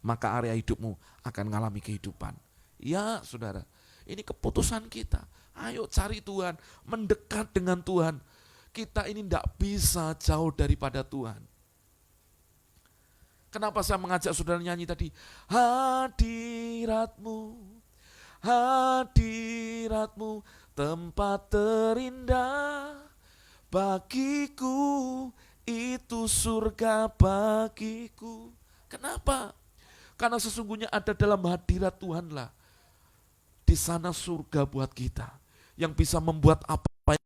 maka area hidupmu akan mengalami kehidupan. Ya saudara, ini keputusan kita. Ayo cari Tuhan, mendekat dengan Tuhan. Kita ini tidak bisa jauh daripada Tuhan. Kenapa saya mengajak saudara nyanyi tadi? Hadiratmu, hadiratmu, tempat terindah bagiku, itu surga bagiku. Kenapa? Karena sesungguhnya ada dalam hadirat Tuhanlah. Di sana surga buat kita, yang bisa membuat apa yang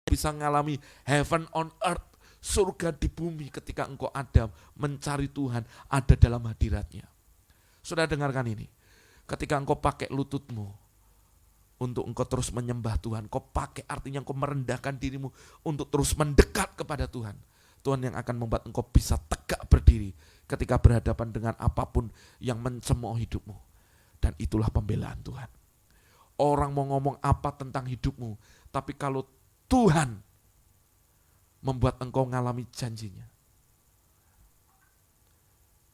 bisa mengalami heaven on earth, surga di bumi ketika engkau ada mencari Tuhan, ada dalam hadiratnya. Saudara dengarkan ini, ketika engkau pakai lututmu untuk engkau terus menyembah Tuhan, kau pakai artinya engkau merendahkan dirimu untuk terus mendekat kepada Tuhan. Tuhan yang akan membuat engkau bisa tegak berdiri ketika berhadapan dengan apapun yang mencemooh hidupmu. Dan itulah pembelaan Tuhan. orang mau ngomong apa tentang hidupmu, tapi kalau Tuhan membuat engkau mengalami janjinya,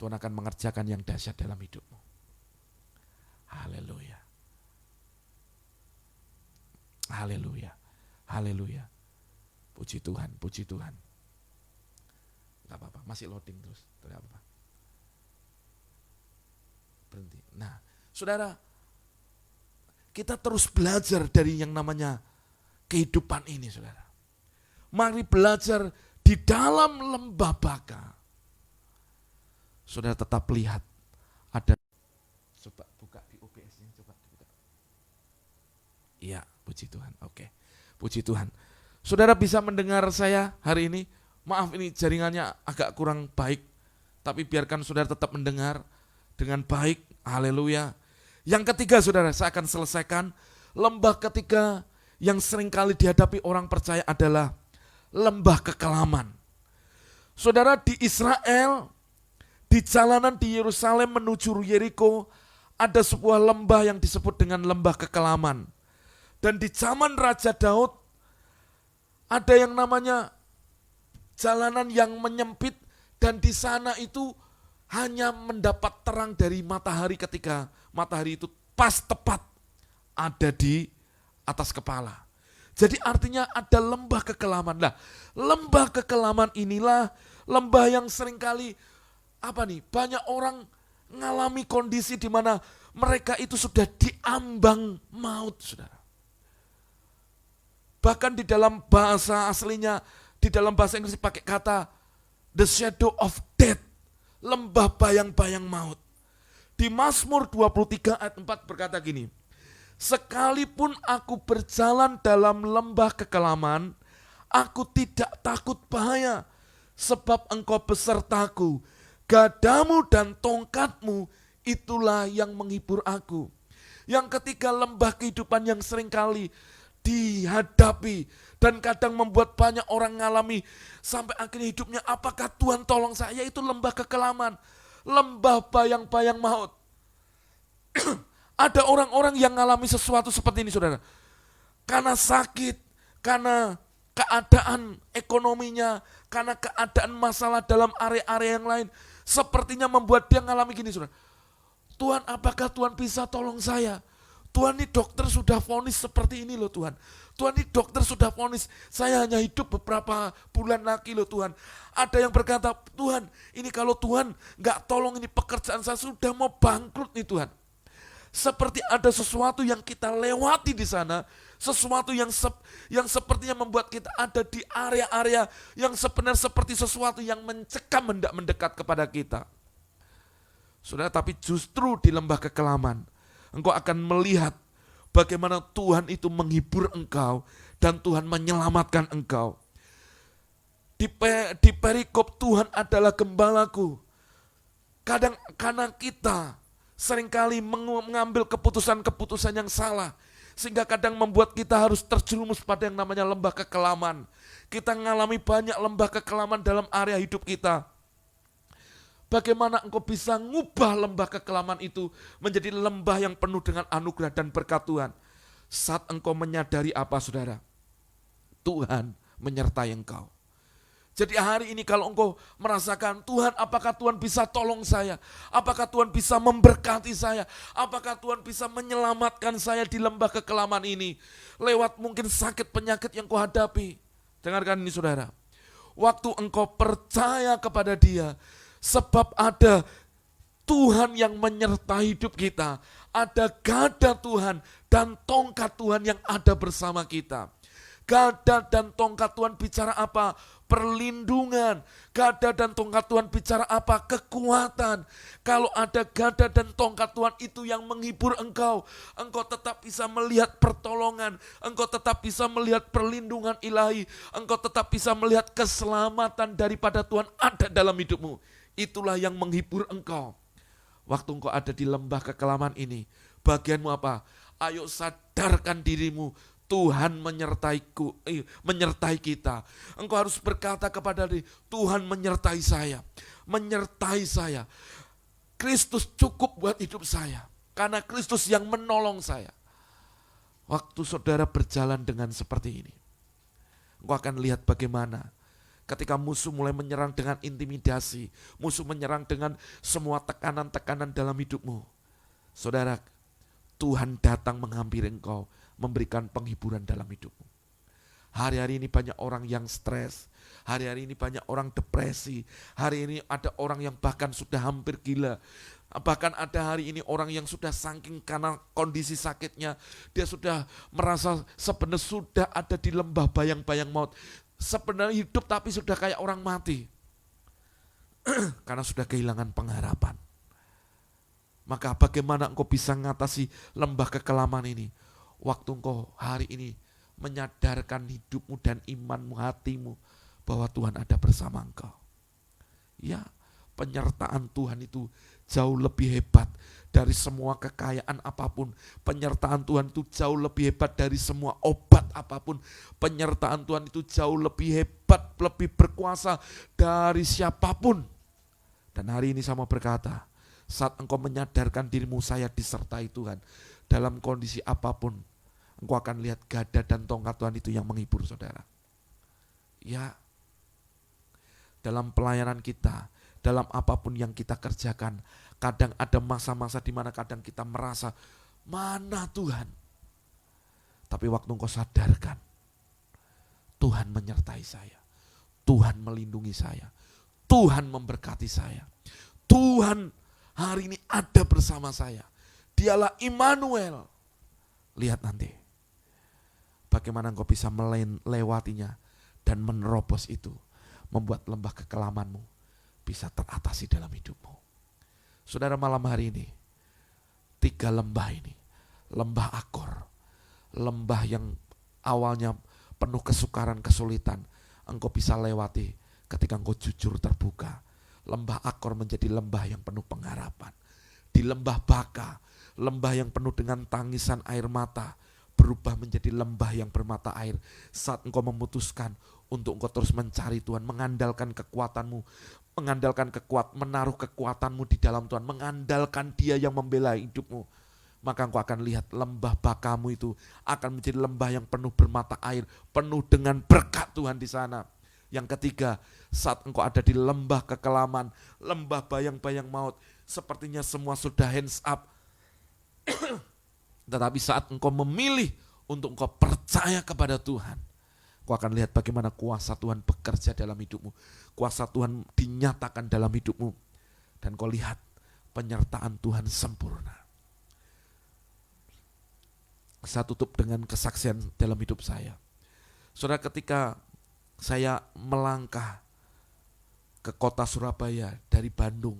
Tuhan akan mengerjakan yang dahsyat dalam hidupmu. Haleluya. Haleluya. Haleluya. Puji Tuhan, puji Tuhan. Gak apa-apa, masih loading terus. Tidak apa-apa. Berhenti. Nah, saudara, kita terus belajar dari yang namanya kehidupan ini, saudara. Mari belajar di dalam lembah baka. Saudara tetap lihat ada, coba buka di OBS-nya, coba buka. Iya, puji Tuhan. Oke. Puji Tuhan. Saudara bisa mendengar saya hari ini? Maaf, ini jaringannya agak kurang baik, tapi biarkan saudara tetap mendengar dengan baik. Haleluya. Yang ketiga, saudara, saya akan selesaikan. Lembah ketiga yang seringkali dihadapi orang percaya adalah lembah kekelaman. Saudara, di Israel, di jalanan di Yerusalem menuju Yeriko, ada sebuah lembah yang disebut dengan lembah kekelaman. Dan di zaman Raja Daud, ada yang namanya jalanan yang menyempit, dan di sana itu hanya mendapat terang dari matahari ketika matahari itu pas tepat ada di atas kepala. Jadi artinya ada lembah kekelaman. Nah, lembah kekelaman inilah lembah yang seringkali banyak orang mengalami kondisi di mana mereka itu sudah diambang maut, saudara. Bahkan di dalam bahasa aslinya, di dalam bahasa Inggris pakai kata the shadow of death, lembah bayang-bayang maut. Di Mazmur 23 ayat 4 berkata gini, sekalipun aku berjalan dalam lembah kekelaman, aku tidak takut bahaya, sebab engkau besertaku, gadamu dan tongkatmu, itulah yang menghibur aku. Yang ketiga, lembah kehidupan yang seringkali dihadapi dan kadang membuat banyak orang mengalami sampai akhirnya hidupnya, apakah Tuhan tolong saya? Yaitu lembah kekelaman, lembah bayang-bayang maut. Ada orang-orang yang mengalami sesuatu seperti ini, saudara. Karena sakit, karena keadaan ekonominya, karena keadaan masalah dalam area-area yang lain, sepertinya membuat dia mengalami gini, saudara. Tuhan, apakah Tuhan bisa tolong saya? Tuhan, ini dokter sudah vonis seperti ini loh Tuhan. Tuhan, ini dokter sudah vonis, saya hanya hidup beberapa bulan lagi loh Tuhan. Ada yang berkata, Tuhan, ini kalau Tuhan gak tolong, ini pekerjaan saya sudah mau bangkrut nih Tuhan. Seperti ada sesuatu yang kita lewati di sana, sesuatu yang sepertinya membuat kita ada di area-area yang sebenarnya seperti sesuatu yang mencekam hendak mendekat kepada kita. Saudara, tapi justru di lembah kekelaman, engkau akan melihat bagaimana Tuhan itu menghibur engkau dan Tuhan menyelamatkan engkau. Di perikop Tuhan adalah gembalaku. Karena kita seringkali mengambil keputusan-keputusan yang salah, sehingga kadang membuat kita harus terjerumus pada yang namanya lembah kekelaman. Kita mengalami banyak lembah kekelaman dalam area hidup kita. Bagaimana engkau bisa ngubah lembah kekelaman itu menjadi lembah yang penuh dengan anugerah dan berkat Tuhan? Saat engkau menyadari apa, saudara? Tuhan menyertai engkau. Jadi hari ini kalau engkau merasakan, Tuhan, apakah Tuhan bisa tolong saya? Apakah Tuhan bisa memberkati saya? Apakah Tuhan bisa menyelamatkan saya di lembah kekelaman ini? Lewat mungkin sakit penyakit yang kau hadapi. Dengarkan ini, saudara. Waktu engkau percaya kepada Dia, sebab ada Tuhan yang menyertai hidup kita. Ada gada Tuhan dan tongkat Tuhan yang ada bersama kita. Gada dan tongkat Tuhan bicara apa? Perlindungan. Gada dan tongkat Tuhan bicara apa? Kekuatan. Kalau ada gada dan tongkat Tuhan itu yang menghibur engkau, engkau tetap bisa melihat pertolongan, engkau tetap bisa melihat perlindungan ilahi, engkau tetap bisa melihat keselamatan daripada Tuhan ada dalam hidupmu. Itulah yang menghibur engkau. Waktu engkau ada di lembah kekelaman ini, bagianmu apa? Ayo sadarkan dirimu, Tuhan menyertai kita. Engkau harus berkata kepada diri, Tuhan menyertai saya. Menyertai saya. Kristus cukup buat hidup saya. Karena Kristus yang menolong saya. Waktu saudara berjalan dengan seperti ini, engkau akan lihat bagaimana ketika musuh mulai menyerang dengan intimidasi, musuh menyerang dengan semua tekanan-tekanan dalam hidupmu. Saudara, Tuhan datang menghampiri engkau, memberikan penghiburan dalam hidupmu. Hari-hari ini banyak orang yang stres, hari-hari ini banyak orang depresi, hari ini ada orang yang bahkan sudah hampir gila. Bahkan ada hari ini orang yang sudah saking karena kondisi sakitnya, dia sudah merasa sebenarnya sudah ada di lembah bayang-bayang maut. Sebenarnya hidup tapi sudah kayak orang mati. Karena sudah kehilangan pengharapan. Maka bagaimana engkau bisa mengatasi lembah kekelaman ini? Waktu engkau hari ini menyadarkan hidupmu dan imanmu, hatimu, bahwa Tuhan ada bersama engkau. Ya, penyertaan Tuhan itu jauh lebih hebat dari semua kekayaan apapun. Penyertaan Tuhan itu jauh lebih hebat dari semua obat apapun. Penyertaan Tuhan itu jauh lebih hebat, lebih berkuasa dari siapapun. Dan hari ini saya mau berkata, saat engkau menyadarkan dirimu saya disertai Tuhan, dalam kondisi apapun, engkau akan lihat gada dan tongkat Tuhan itu yang menghibur saudara. Ya, dalam pelayanan kita, dalam apapun yang kita kerjakan, kadang ada masa-masa di mana kadang kita merasa, mana Tuhan? Tapi waktu engkau sadarkan, Tuhan menyertai saya, Tuhan melindungi saya, Tuhan memberkati saya, Tuhan hari ini ada bersama saya, Dialah Immanuel. Lihat nanti, bagaimana engkau bisa melewatinya dan menerobos itu, membuat lembah kekelamanmu bisa teratasi dalam hidupmu. Saudara, malam hari ini, 3 lembah ini, lembah Akor, lembah yang awalnya penuh kesukaran, kesulitan, engkau bisa lewati ketika engkau jujur terbuka. Lembah Akor menjadi lembah yang penuh pengharapan. Di lembah Baka, lembah yang penuh dengan tangisan air mata, berubah menjadi lembah yang bermata air saat engkau memutuskan untuk engkau terus mencari Tuhan, mengandalkan kekuatanmu, menaruh kekuatanmu di dalam Tuhan, mengandalkan Dia yang membela hidupmu. Maka engkau akan lihat lembah Bakamu itu akan menjadi lembah yang penuh bermata air, penuh dengan berkat Tuhan di sana. Yang ketiga, saat engkau ada di lembah kekelaman, lembah bayang-bayang maut, sepertinya semua sudah hands up. Tetapi saat engkau memilih untuk engkau percaya kepada Tuhan, engkau akan lihat bagaimana kuasa Tuhan bekerja dalam hidupmu. Kuasa Tuhan dinyatakan dalam hidupmu. Dan engkau lihat penyertaan Tuhan sempurna. Saya tutup dengan kesaksian dalam hidup saya. Saudara, ketika saya melangkah ke kota Surabaya dari Bandung,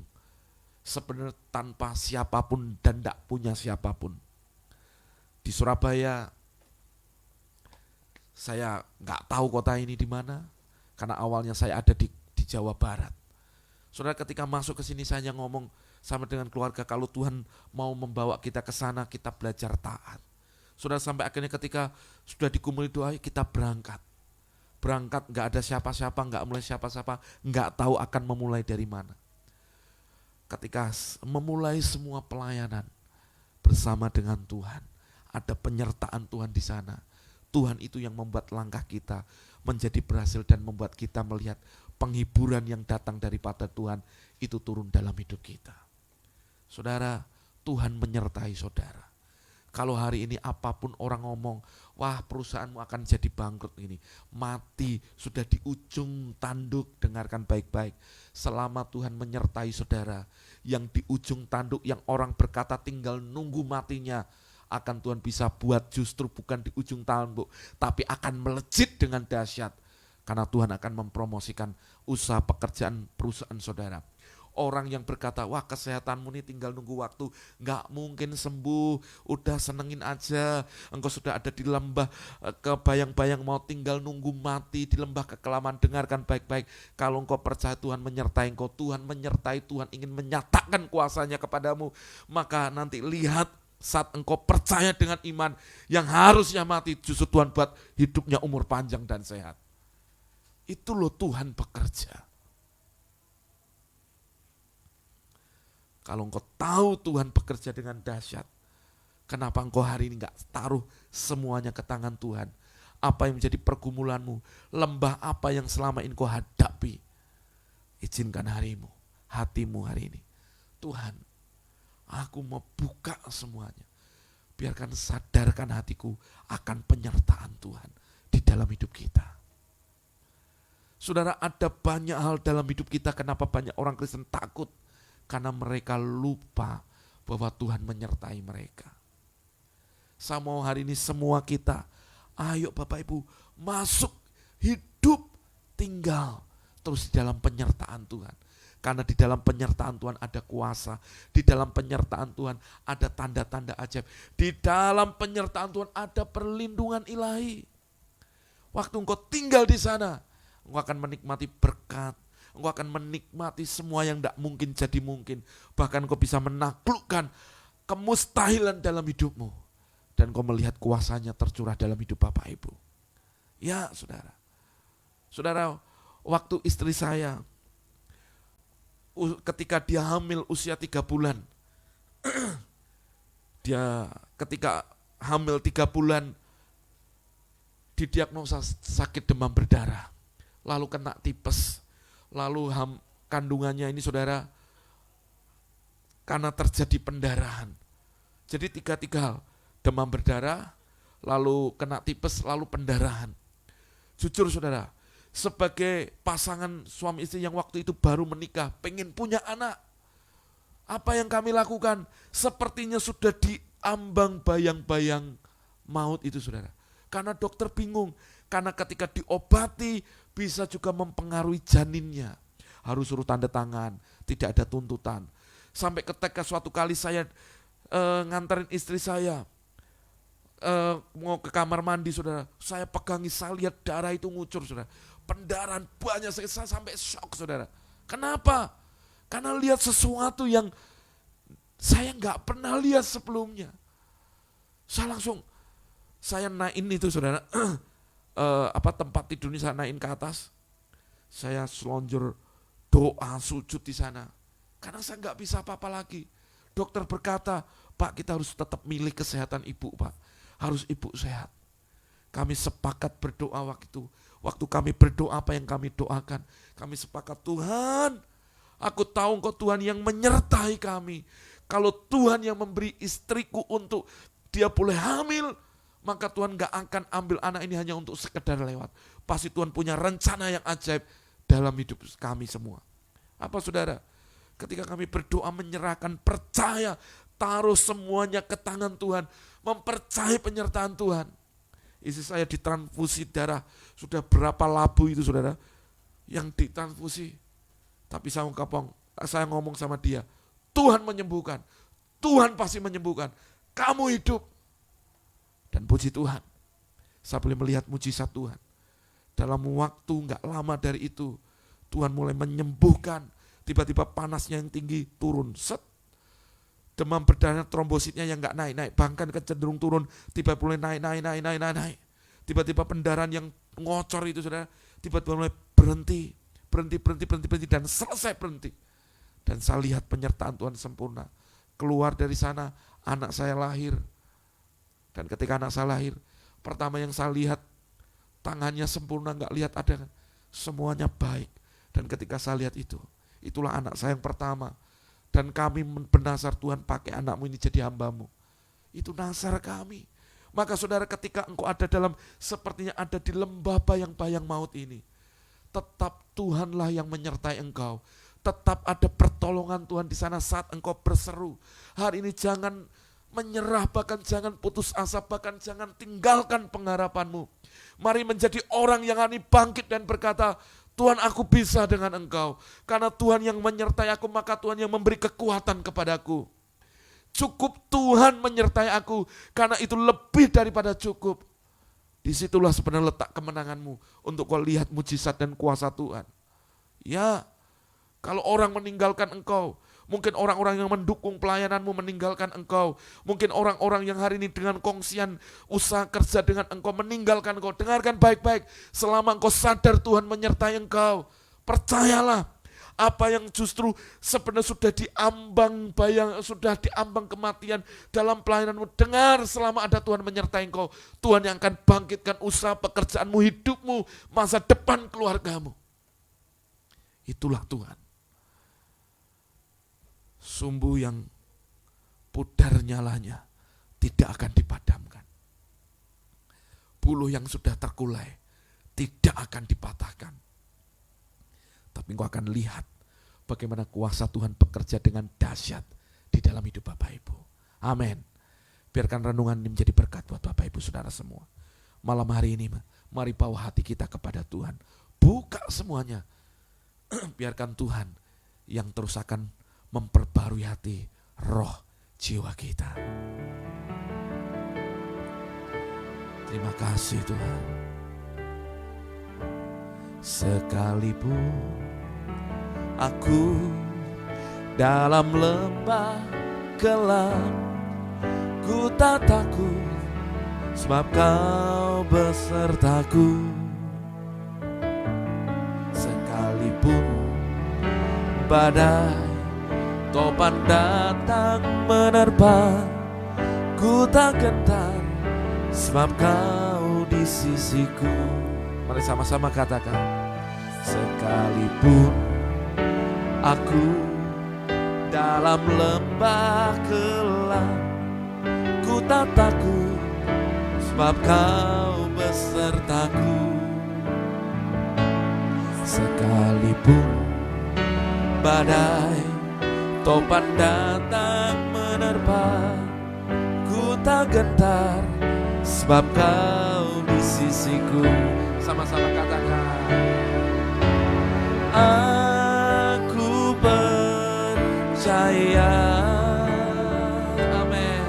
sebenarnya tanpa siapapun dan tidak punya siapapun. Di Surabaya, saya nggak tahu kota ini di mana, karena awalnya saya ada di Jawa Barat. Saudara, ketika masuk ke sini saya hanya ngomong sama dengan keluarga, kalau Tuhan mau membawa kita ke sana, kita belajar taat. Saudara, sampai akhirnya ketika sudah dikumuli doa, kita berangkat. Berangkat nggak ada siapa-siapa, nggak mulai siapa-siapa, nggak tahu akan memulai dari mana. Ketika memulai semua pelayanan bersama dengan Tuhan, ada penyertaan Tuhan di sana. Tuhan itu yang membuat langkah kita menjadi berhasil dan membuat kita melihat penghiburan yang datang daripada Tuhan itu turun dalam hidup kita. Saudara, Tuhan menyertai saudara. Kalau hari ini apapun orang ngomong, wah perusahaanmu akan jadi bangkrut ini, mati, sudah di ujung tanduk, dengarkan baik-baik. Selama Tuhan menyertai saudara, yang di ujung tanduk, yang orang berkata tinggal nunggu matinya, akan Tuhan bisa buat justru bukan di ujung tanduk, tapi akan melejit dengan dahsyat. Karena Tuhan akan mempromosikan usaha pekerjaan perusahaan saudara. Orang yang berkata, wah kesehatanmu ini tinggal nunggu waktu, gak mungkin sembuh, udah senengin aja, engkau sudah ada di lembah kebayang-bayang mau tinggal nunggu mati di lembah kekelaman. Dengarkan baik-baik, kalau engkau percaya Tuhan menyertai engkau, Tuhan menyertai, Tuhan ingin menyatakan kuasanya kepadamu, maka nanti lihat saat engkau percaya dengan iman, yang harusnya mati justru Tuhan buat hidupnya umur panjang dan sehat. Itu loh Tuhan bekerja. Kalau engkau tahu Tuhan bekerja dengan dahsyat, kenapa engkau hari ini gak taruh semuanya ke tangan Tuhan. Apa yang menjadi pergumulanmu, lembah apa yang selama ini kau hadapi, izinkan hatimu hari ini. Tuhan, aku mau buka semuanya. Biarkan sadarkan hatiku akan penyertaan Tuhan di dalam hidup kita. Saudara, ada banyak hal dalam hidup kita, kenapa banyak orang Kristen takut? Karena mereka lupa bahwa Tuhan menyertai mereka. Saya mau hari ini semua kita, ayo Bapak Ibu, masuk, hidup, tinggal terus di dalam penyertaan Tuhan. Karena di dalam penyertaan Tuhan ada kuasa. Di dalam penyertaan Tuhan ada tanda-tanda ajaib. Di dalam penyertaan Tuhan ada perlindungan ilahi. Waktu engkau tinggal di sana, engkau akan menikmati berkat. Engkau akan menikmati semua yang tidak mungkin jadi mungkin. Bahkan engkau bisa menaklukkan kemustahilan dalam hidupmu. Dan engkau melihat kuasanya tercurah dalam hidup Bapak Ibu. Ya saudara. Saudara, waktu istri saya ketika dia hamil usia 3 bulan, dia ketika hamil 3 bulan didiagnosa sakit demam berdarah, lalu kena tipes, lalu kandungannya ini saudara, karena terjadi pendarahan. Jadi 3 hal, demam berdarah, lalu kena tipes, lalu pendarahan. Jujur saudara, sebagai pasangan suami istri yang waktu itu baru menikah, pengen punya anak, apa yang kami lakukan? Sepertinya sudah diambang bayang-bayang maut itu saudara. Karena dokter bingung, karena ketika diobati bisa juga mempengaruhi janinnya. Harus suruh tanda tangan, tidak ada tuntutan. Sampai ketika suatu kali saya nganterin istri saya mau ke kamar mandi saudara, saya pegangi, saya lihat darah itu ngucur saudara. Pendarahan banyak, saya sampai shock saudara. Kenapa? Karena lihat sesuatu yang saya nggak pernah lihat sebelumnya. Saya naikin itu saudara, tempat tidur ini saya naikin ke atas. Saya selonjor doa sujud di sana. Karena saya nggak bisa apa-apa lagi. Dokter berkata, Pak, kita harus tetap milih kesehatan ibu, Pak. Harus ibu sehat. Kami sepakat berdoa waktu kami berdoa apa yang kami doakan, kami sepakat, Tuhan, aku tahu Engkau Tuhan yang menyertai kami. Kalau Tuhan yang memberi istriku untuk dia boleh hamil, maka Tuhan gak akan ambil anak ini hanya untuk sekedar lewat. Pasti Tuhan punya rencana yang ajaib dalam hidup kami semua. Apa saudara? Ketika kami berdoa menyerahkan, percaya, taruh semuanya ke tangan Tuhan, mempercayai penyertaan Tuhan. Istri saya ditransfusi darah, sudah berapa labu itu saudara, yang ditransfusi. Tapi saya ngomong sama dia, Tuhan menyembuhkan, Tuhan pasti menyembuhkan, kamu hidup. Dan puji Tuhan, saya boleh melihat mujizat Tuhan. Dalam waktu gak lama dari itu, Tuhan mulai menyembuhkan, tiba-tiba panasnya yang tinggi turun, demam berdarah, trombositnya yang gak naik-naik, bahkan kecenderung turun, tiba-tiba mulai naik. Tiba-tiba pendarahan yang ngocor itu saudara, tiba-tiba mulai berhenti, dan selesai berhenti. Dan saya lihat penyertaan Tuhan sempurna. Keluar dari sana, anak saya lahir. Dan ketika anak saya lahir, pertama yang saya lihat, tangannya sempurna, gak lihat ada, semuanya baik. Dan ketika saya lihat itu, itulah anak saya yang pertama. Dan kami bernazar, Tuhan pakai anakmu ini jadi hambamu. Itu nazar kami. Maka saudara, ketika engkau ada dalam, sepertinya ada di lembah bayang-bayang maut ini, tetap Tuhanlah yang menyertai engkau. Tetap ada pertolongan Tuhan di sana saat engkau berseru. Hari ini jangan menyerah, bahkan jangan putus asa, bahkan jangan tinggalkan pengharapanmu. Mari menjadi orang yang hari ini bangkit dan berkata, Tuhan, aku bisa dengan engkau. Karena Tuhan yang menyertai aku, maka Tuhan yang memberi kekuatan kepadaku. Cukup Tuhan menyertai aku, karena itu lebih daripada cukup. Disitulah sebenarnya letak kemenanganmu, untuk kau lihat mujizat dan kuasa Tuhan. Ya, kalau orang meninggalkan engkau, mungkin orang-orang yang mendukung pelayananmu meninggalkan engkau, mungkin orang-orang yang hari ini dengan kongsian usaha kerja dengan engkau meninggalkan engkau. Dengarkan baik-baik, selama engkau sadar Tuhan menyertai engkau, percayalah, Apa yang justru sebenarnya sudah diambang kematian dalam pelayananmu. Dengar, selama ada Tuhan menyertai engkau, Tuhan yang akan bangkitkan usaha pekerjaanmu, hidupmu, masa depan keluargamu. Itulah Tuhan. Sumbu yang pudar nyalanya tidak akan dipadamkan. Buluh yang sudah terkulai tidak akan dipatahkan. Tapi engkau akan lihat bagaimana kuasa Tuhan bekerja dengan dahsyat di dalam hidup Bapak Ibu. Amin. Biarkan renungan ini menjadi berkat buat Bapak Ibu saudara semua. Malam hari ini mari bawa hati kita kepada Tuhan. Buka semuanya. Biarkan Tuhan yang terus akan memperbarui hati, roh, jiwa kita. Terima kasih Tuhan. Sekalipun aku dalam lembah gelap, ku tak takut sebab Kau besertaku. Sekalipun badai topan datang menerpa, ku tak gentar sebab Kau di sisiku. Mari sama-sama katakan. Sekalipun aku dalam lembah gelap, ku tak takut sebab Kau besertaku. Sekalipun badai topan datang menerpa, ku tak gentar sebab Kau di sisiku. Sama-sama katakan. Aku percaya, amin,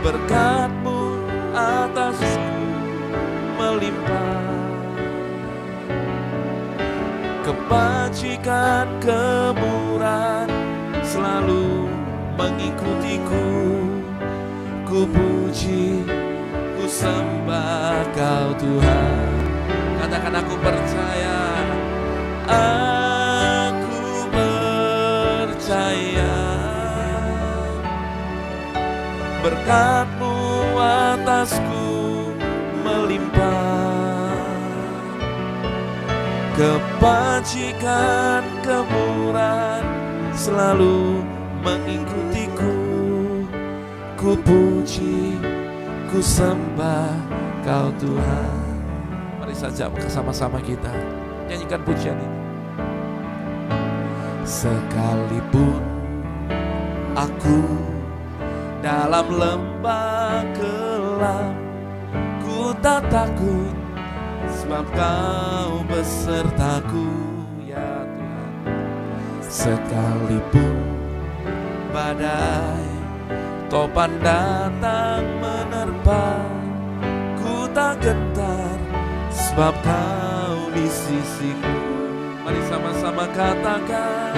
berkat-Mu atasku melimpah, kebajikan kemurahan selalu mengikutiku. Ku puji, ku sembah Kau Tuhan. Katakan aku percaya. Aku percaya berkat-Mu atasku melimpah, kebajikan kemurahan selalu mengikutiku. Ku puji, ku sembah Kau Tuhan. Mari saja bersama-sama kita nyanyikan pujian ini. Sekalipun aku dalam lembah gelap, ku tak takut sebab Kau besertaku, ya Tuhan. Sekalipun badai topan datang menerpa, ku tak gentar sebab Kau di sisiku. Mari sama-sama katakan.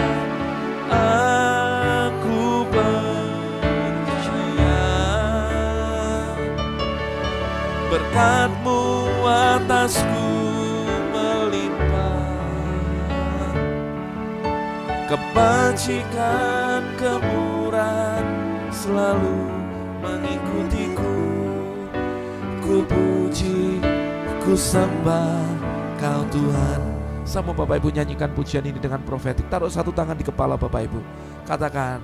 Aku percaya berkat-Mu atasku melimpah, kebajikan kemurahan selalu mengikutiku. Ku puji, ku sembah Kau Tuhan. Sama Bapak Ibu nyanyikan pujian ini dengan profetik. Taruh satu tangan di kepala Bapak Ibu. Katakan.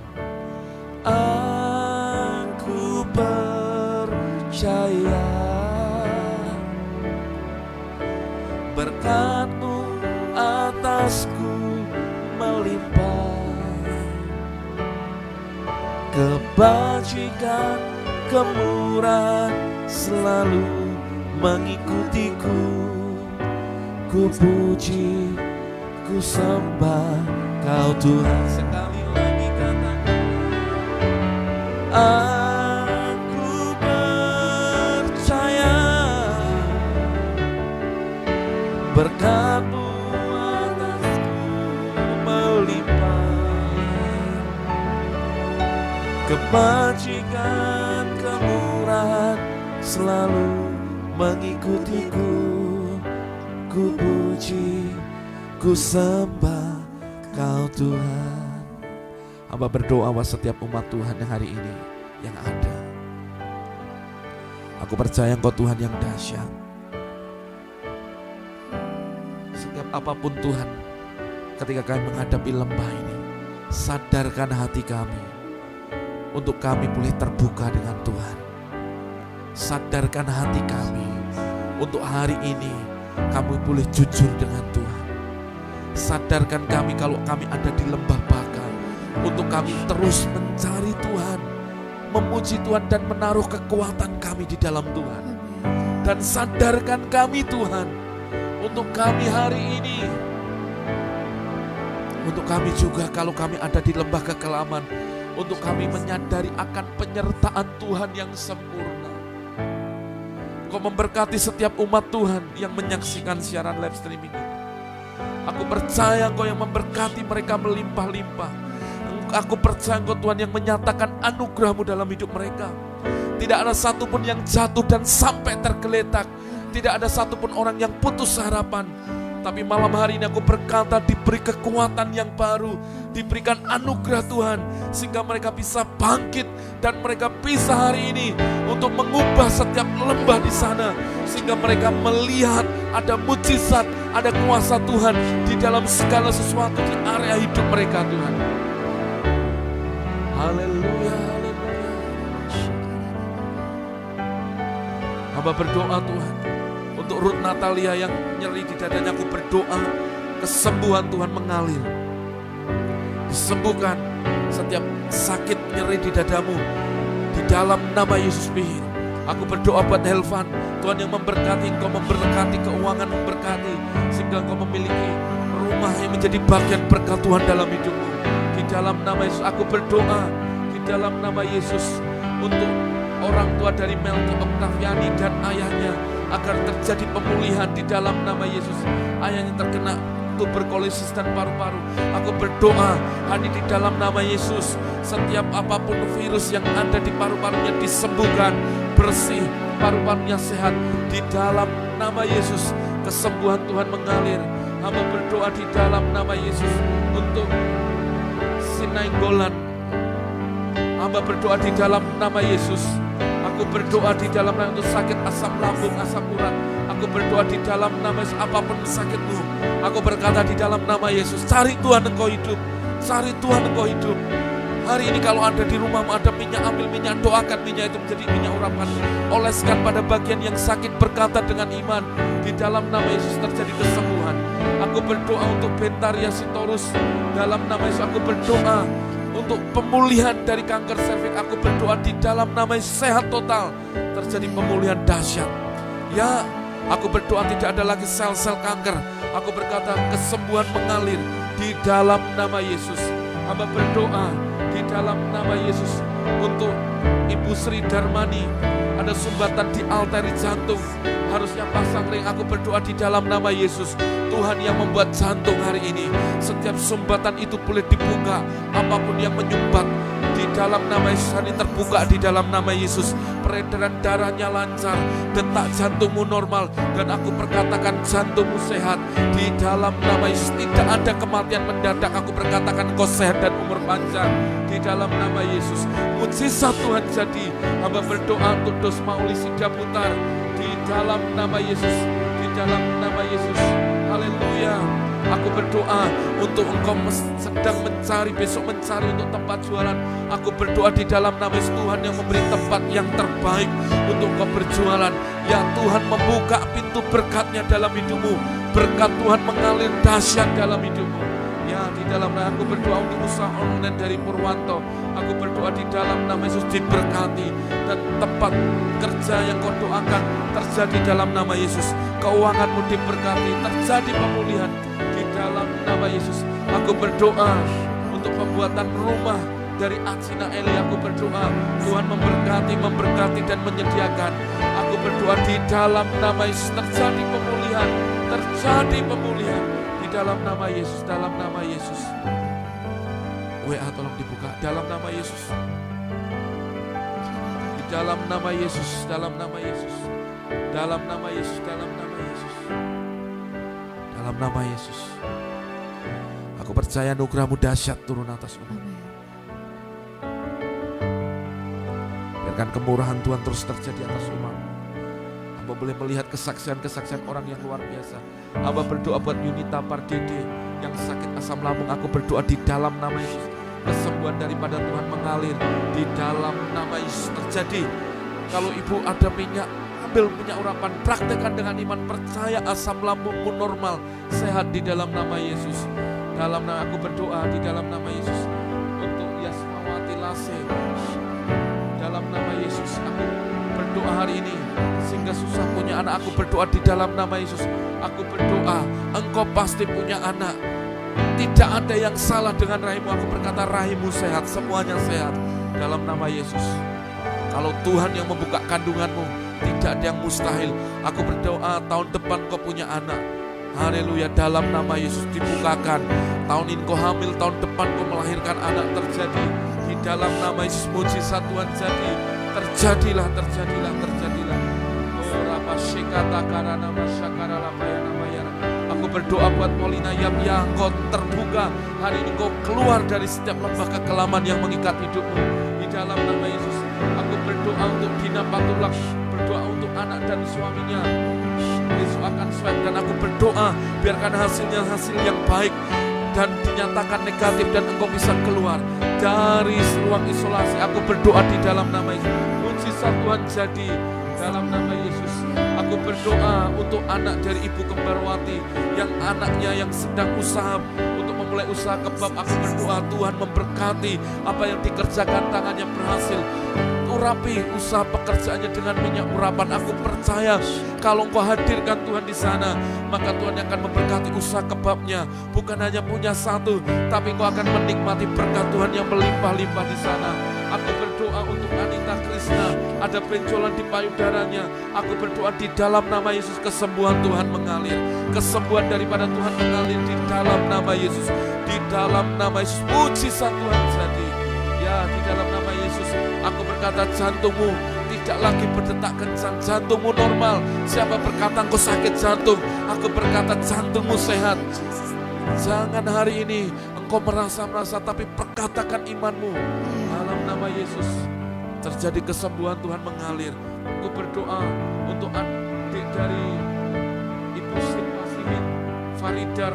Aku percaya berkat-Mu atasku melimpah, kebajikan kemurahan selalu mengikutiku. Ku puji, ku sembah Kau Tuhan. Sekali lagi katakan. Aku percaya berkat-Mu atasku melimpah, kebajikan kemurahan selalu mengikutiku. Ku puji, ku sembah Kau Tuhan. Hamba berdoa buat setiap umat Tuhan yang hari ini yang ada. Aku percaya Engkau Tuhan yang dahsyat. Setiap apapun Tuhan, ketika kami menghadapi lembah ini, sadarkan hati kami untuk kami boleh terbuka dengan Tuhan. Sadarkan hati kami untuk hari ini kami boleh jujur dengan Tuhan. Sadarkan kami kalau kami ada di lembah bakar, untuk kami terus mencari Tuhan, memuji Tuhan dan menaruh kekuatan kami di dalam Tuhan. Dan sadarkan kami Tuhan, untuk kami hari ini, untuk kami juga kalau kami ada di lembah kekelaman, untuk kami menyadari akan penyertaan Tuhan yang sempurna. Kau memberkati setiap umat Tuhan yang menyaksikan siaran live streaming ini. Aku percaya Engkau yang memberkati mereka melimpah-limpah. Aku percaya Engkau Tuhan yang menyatakan anugerah-Mu dalam hidup mereka. Tidak ada satupun yang jatuh dan sampai tergeletak. Tidak ada satupun orang yang putus harapan. Tapi malam hari ini aku berkata diberi kekuatan yang baru, diberikan anugerah Tuhan, sehingga mereka bisa bangkit dan mereka bisa hari ini untuk mengubah setiap lembah di sana, sehingga mereka melihat ada mujizat, ada kuasa Tuhan di dalam segala sesuatu di area hidup mereka Tuhan. Haleluya, haleluya. Hamba berdoa Tuhan untuk Ruth Natalia yang nyeri di dadanya, aku berdoa kesembuhan Tuhan mengalir. Disembuhkan setiap sakit nyeri di dadamu di dalam nama Yesus Bihir. Aku berdoa buat Helvan, Tuhan yang memberkati, Engkau memberkati keuangan, memberkati sehingga Engkau memiliki rumah yang menjadi bagian berkat Tuhan dalam hidupmu. Di dalam nama Yesus aku berdoa, di dalam nama Yesus untuk orang tua dari Melty Octaviani dan ayahnya, agar terjadi pemulihan di dalam nama Yesus. Ayahnya terkena tuberkulosis dan paru-paru. Aku berdoa hari di dalam nama Yesus, setiap apapun virus yang ada di paru-parunya disembuhkan, bersih, paru-parunya sehat. Di dalam nama Yesus, kesembuhan Tuhan mengalir. Hamba berdoa di dalam nama Yesus untuk Sinainggolan. Hamba berdoa di dalam nama Yesus. Aku berdoa di dalam nama untuk sakit asam lambung, asam urat. Aku berdoa di dalam nama Yesus, apapun sakitmu. Aku berkata di dalam nama Yesus, cari Tuhan Engkau hidup. Cari Tuhan Engkau hidup. Hari ini kalau ada di rumahmu ada minyak, ambil minyak, doakan minyak itu menjadi minyak urapan. Oleskan pada bagian yang sakit, berkata dengan iman. Di dalam nama Yesus terjadi kesembuhan. Aku berdoa untuk Bentaria Sitorus. Dalam nama Yesus aku berdoa untuk pemulihan dari kanker serviks. Aku berdoa di dalam nama Yesus sehat total. Terjadi pemulihan dahsyat. Ya, aku berdoa tidak ada lagi sel-sel kanker. Aku berkata kesembuhan mengalir di dalam nama Yesus. Hamba berdoa di dalam nama Yesus untuk Ibu Sri Darmani. Ada sumbatan di altari jantung, harusnya pasang ring. Aku berdoa di dalam nama Yesus, Tuhan yang membuat jantung hari ini, setiap sumbatan itu boleh dibuka. Apapun yang menyumbat di dalam nama Yesus hari terbuka di dalam nama Yesus. Peredaran darahnya lancar, detak jantungmu normal, dan aku perkatakan jantungmu sehat di dalam nama Yesus. Tidak ada kematian mendadak. Aku berkatakan kau sehat dan umur panjang di dalam nama Yesus. Mujizat Tuhan jadi. Hamba berdoa untuk Dos Mauli Sidaputar di dalam nama Yesus, di dalam nama Yesus. Haleluya. Aku berdoa untuk engkau sedang mencari, besok mencari untuk tempat jualan. Aku berdoa di dalam nama Yesus, Tuhan yang memberi tempat yang terbaik untuk engkau berjualan. Ya Tuhan membuka pintu berkatnya dalam hidupmu. Berkat Tuhan mengalir dahsyat dalam hidupmu. Ya di dalam nama aku berdoa untuk usaha online dari Purwanto. Aku berdoa di dalam nama Yesus diberkati. Dan tempat kerja yang kau doakan terjadi dalam nama Yesus. Keuanganmu diberkati, terjadi pemulihan di dalam nama Yesus. Aku berdoa untuk pembuatan rumah dari Acina Eli. Aku berdoa Tuhan memberkati dan menyediakan. Aku berdoa di dalam nama Yesus terjadi pemulihan, terjadi pemulihan di dalam nama Yesus, dalam nama Yesus. WA tolong dibuka dalam nama Yesus. Di dalam nama Yesus, dalam nama Yesus. Dalam nama Yesus, dalam nama Yesus. Dalam nama Yesus. Aku Aku percaya anugerah-Mu dahsyat turun atas umat. Biarkan kemurahan Tuhan terus terjadi atas umat. Hamba boleh melihat kesaksian-kesaksian orang yang luar biasa. Hamba berdoa buat Yunita Pardede yang sakit asam lambung. Aku berdoa di dalam nama Yesus, kesembuhan daripada Tuhan mengalir di dalam nama Yesus terjadi. Kalau ibu ada minyak, ambil minyak urapan, praktekkan dengan iman, percaya asam lambungmu normal, sehat di dalam nama Yesus. Dalam nama aku berdoa di dalam nama Yesus untuk Yasmawati Lase. Dalam nama Yesus aku berdoa hari ini, sehingga susah punya anak, aku berdoa di dalam nama Yesus. Aku berdoa, engkau pasti punya anak. Tidak ada yang salah dengan rahimmu. Aku berkata rahimmu sehat, semuanya sehat dalam nama Yesus. Kalau Tuhan yang membuka kandunganmu, tidak ada yang mustahil. Aku berdoa tahun depan kau punya anak. Haleluya, dalam nama Yesus dibukakan. Tahun ini kau hamil, tahun depan kau melahirkan anak, terjadi. Di dalam nama Yesus mujizat Tuhan jadi. Terjadilah. Oh Rabba Shekata Karana Masyakara Lamayana Mayana. Aku berdoa buat Molina Yamya, engkau terbuka. Hari ini kau keluar dari setiap lembah kekelaman yang mengikat hidupmu. Di dalam nama Yesus. Aku berdoa untuk Dina Patulak, berdoa untuk anak dan suaminya. Besok akan swab dan aku berdoa biarkan hasilnya hasil yang baik dan dinyatakan negatif dan engkau bisa keluar dari ruang isolasi. Aku berdoa di dalam nama Yesus. Mujizat Tuhan jadi dalam nama Yesus. Aku berdoa untuk anak dari Ibu Kembarwati yang anaknya yang sedang usaha untuk memulai usaha kebab. Aku berdoa Tuhan memberkati apa yang dikerjakan, tangannya berhasil. Urapi usaha pekerjaannya dengan minyak urapan. Aku percaya kalau engkau hadirkan Tuhan di sana, maka Tuhan akan memberkati usaha kebabnya. Bukan hanya punya satu, tapi engkau akan menikmati berkat Tuhan yang melimpah-limpah di sana. Aku berdoa untuk Anita Krishna, ada benjolan di payudaranya. Aku berdoa di dalam nama Yesus, kesembuhan Tuhan mengalir. Kesembuhan daripada Tuhan mengalir di dalam nama Yesus. Di dalam nama Yesus, mujizat Tuhan jadi. Ya, di dalam nama Yesus, aku berkata jantungmu tidak lagi berdetak kencang, jantungmu normal. Siapa berkata engkau sakit jantung, aku berkata jantungmu sehat. Jangan hari ini engkau merasa-merasa, tapi perkatakan imanmu. Dalam nama Yesus, terjadi kesembuhan Tuhan mengalir. Aku berdoa untuk adik dari Ibu Sirma Simin, Farida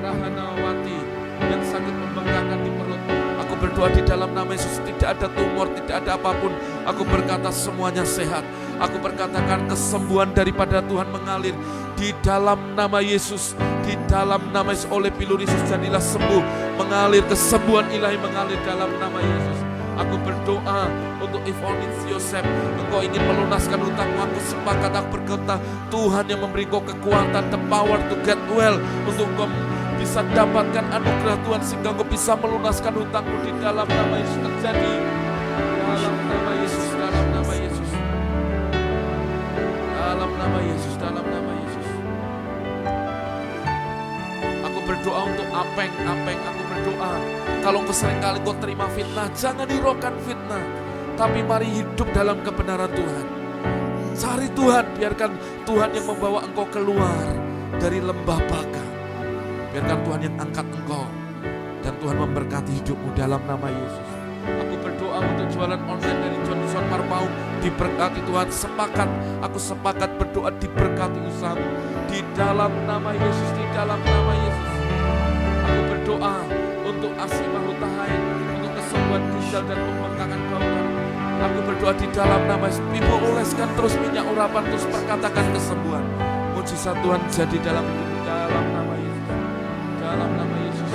Rahanawati yang sakit membengkakkan di perut. Aku berdoa di dalam nama Yesus, tidak ada tumor, tidak ada apapun. Aku berkata semuanya sehat. Aku berkatakan kesembuhan daripada Tuhan mengalir di dalam nama Yesus. Di dalam nama Yesus, oleh pilur Yesus jadilah sembuh. Mengalir kesembuhan ilahi mengalir dalam nama Yesus. Aku berdoa untuk Ivonis Yosef, engkau ingin melunaskan hutangmu. Aku sepakat, aku berkata Tuhan yang memberi kau kekuatan, the power to get well, untuk kau bisa dapatkan anugerah Tuhan sehingga engkau bisa melunaskan hutangmu. Di dalam nama Yesus terjadi. Dalam nama Yesus, dalam nama Yesus. Dalam nama Yesus, dalam nama Yesus. Aku berdoa untuk Apeng, aku berdoa. Kalau engkau seringkali kau terima fitnah, jangan hiraukan fitnah, tapi mari hidup dalam kebenaran Tuhan. Cari Tuhan, biarkan Tuhan yang membawa engkau keluar dari lembah baka. Biarkan Tuhan yang angkat engkau, dan Tuhan memberkati hidupmu dalam nama Yesus. Aku berdoa untuk jualan online dari Johnson Marpau, diberkati Tuhan. Aku sepakat berdoa diberkati usahamu di dalam nama Yesus, di dalam nama Yesus. Aku berdoa untuk Asimah Hutahain, untuk kesembuhan ginjal dan pembengkakan bauran. Aku berdoa di dalam nama Yesus. Ibu oleskan terus minyak urapan, terus perkatakan kesembuhan. Mujizat Tuhan jadi dalam hidupmu dalam nama Yesus. Dalam nama Yesus.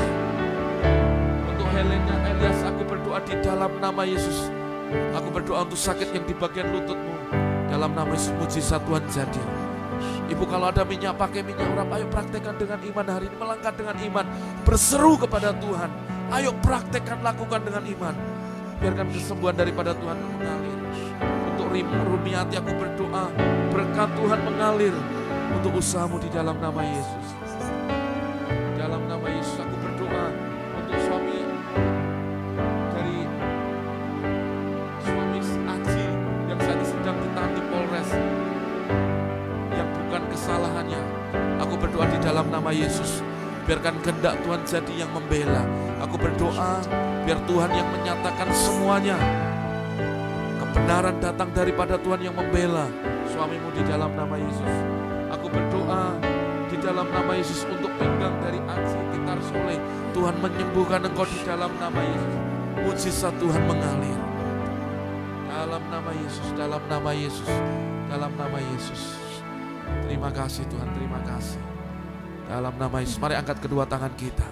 Untuk Helena Elias, aku berdoa di dalam nama Yesus. Aku berdoa untuk sakit yang di bagian lututmu. Dalam nama Yesus, mujizat Tuhan jadi. Ibu kalau ada minyak, pakai minyak urap. Ayo praktekkan dengan iman hari ini. Melangkah dengan iman. Berseru kepada Tuhan. Ayo praktekkan, lakukan dengan iman. Biarkan kesembuhan daripada Tuhan mengalir. Untuk Rumiati aku berdoa. Berkat Tuhan mengalir untuk usahamu di dalam nama Yesus. Dalam nama Yesus aku berdoa untuk suami dari suami Aji yang saat ini sedang ditahan di Polres, yang bukan kesalahannya. Aku berdoa di dalam nama Yesus. biarkan kehendak Tuhan jadi yang membela. Aku berdoa biar Tuhan yang menyatakan semuanya. Kebenaran datang daripada Tuhan yang membela suamimu di dalam nama Yesus. Aku berdoa di dalam nama Yesus untuk pinggang dari Ansi Titar Soleh. Tuhan menyembuhkan engkau di dalam nama Yesus. Mujizat Tuhan mengalir. Dalam nama Yesus, dalam nama Yesus, dalam nama Yesus. Terima kasih Tuhan, terima kasih. Dalam nama Yesus, mari angkat kedua tangan kita.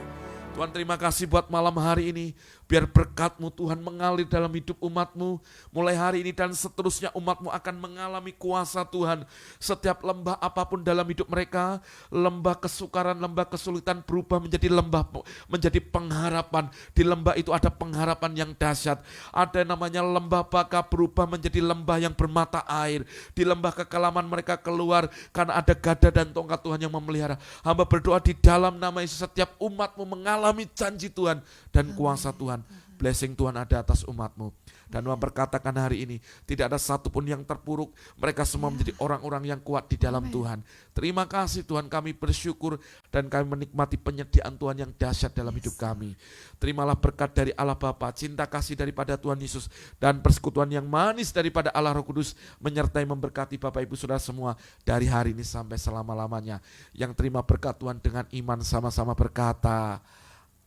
Tuhan, terima kasih buat malam hari ini. Biar berkat-Mu Tuhan mengalir dalam hidup umat-Mu. Mulai hari ini dan seterusnya umat-Mu akan mengalami kuasa Tuhan. Setiap lembah apapun dalam hidup mereka, lembah kesukaran, lembah kesulitan berubah menjadi lembah, menjadi pengharapan. Di lembah itu ada pengharapan yang dahsyat. Ada namanya lembah baka berubah menjadi lembah yang bermata air. Di lembah kekelaman mereka keluar karena ada gada dan tongkat Tuhan yang memelihara. Hamba berdoa di dalam nama Yesus, setiap umat-Mu mengalami janji Tuhan dan kuasa Tuhan. Blessing Tuhan ada atas umat-Mu. Dan memperkatakan hari ini, tidak ada satupun yang terpuruk. Mereka semua menjadi orang-orang yang kuat di dalam Tuhan. Terima kasih Tuhan, kami bersyukur dan kami menikmati penyediaan Tuhan yang dahsyat dalam hidup kami. Terimalah berkat dari Allah Bapa, cinta kasih daripada Tuhan Yesus, dan persekutuan yang manis daripada Allah Roh Kudus menyertai memberkati Bapak Ibu Saudara semua dari hari ini sampai selama-lamanya. Yang terima berkat Tuhan dengan iman sama-sama berkata,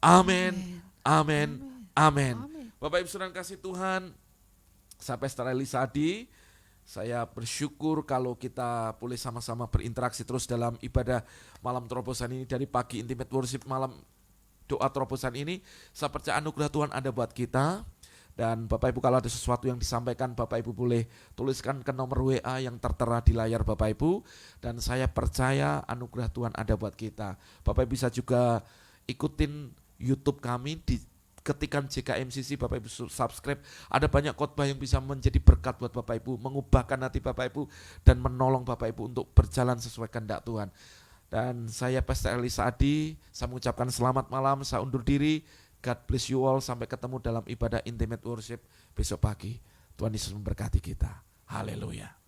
amin, amin, amin. Bapak Ibu Saudara kasih Tuhan, saya Pastor Eli Sadi, saya bersyukur kalau kita boleh sama-sama berinteraksi terus dalam ibadah malam terobosan ini. Dari pagi Intimate Worship, malam doa terobosan ini, saya percaya anugerah Tuhan ada buat kita. Dan Bapak Ibu kalau ada sesuatu yang disampaikan, Bapak Ibu boleh tuliskan ke nomor WA yang tertera di layar Bapak Ibu. Dan saya percaya anugerah Tuhan ada buat kita. Bapak Ibu bisa juga ikutin YouTube kami, ketikan JKMCC, Bapak Ibu subscribe. Ada banyak khotbah yang bisa menjadi berkat buat Bapak Ibu, mengubahkan hati Bapak Ibu dan menolong Bapak Ibu untuk berjalan sesuai kehendak Tuhan. Dan saya Pastor Eli Sadi, saya mengucapkan selamat malam, saya undur diri. God bless you all, sampai ketemu dalam ibadah Intimate Worship besok pagi. Tuhan Yesus memberkati kita. Haleluya.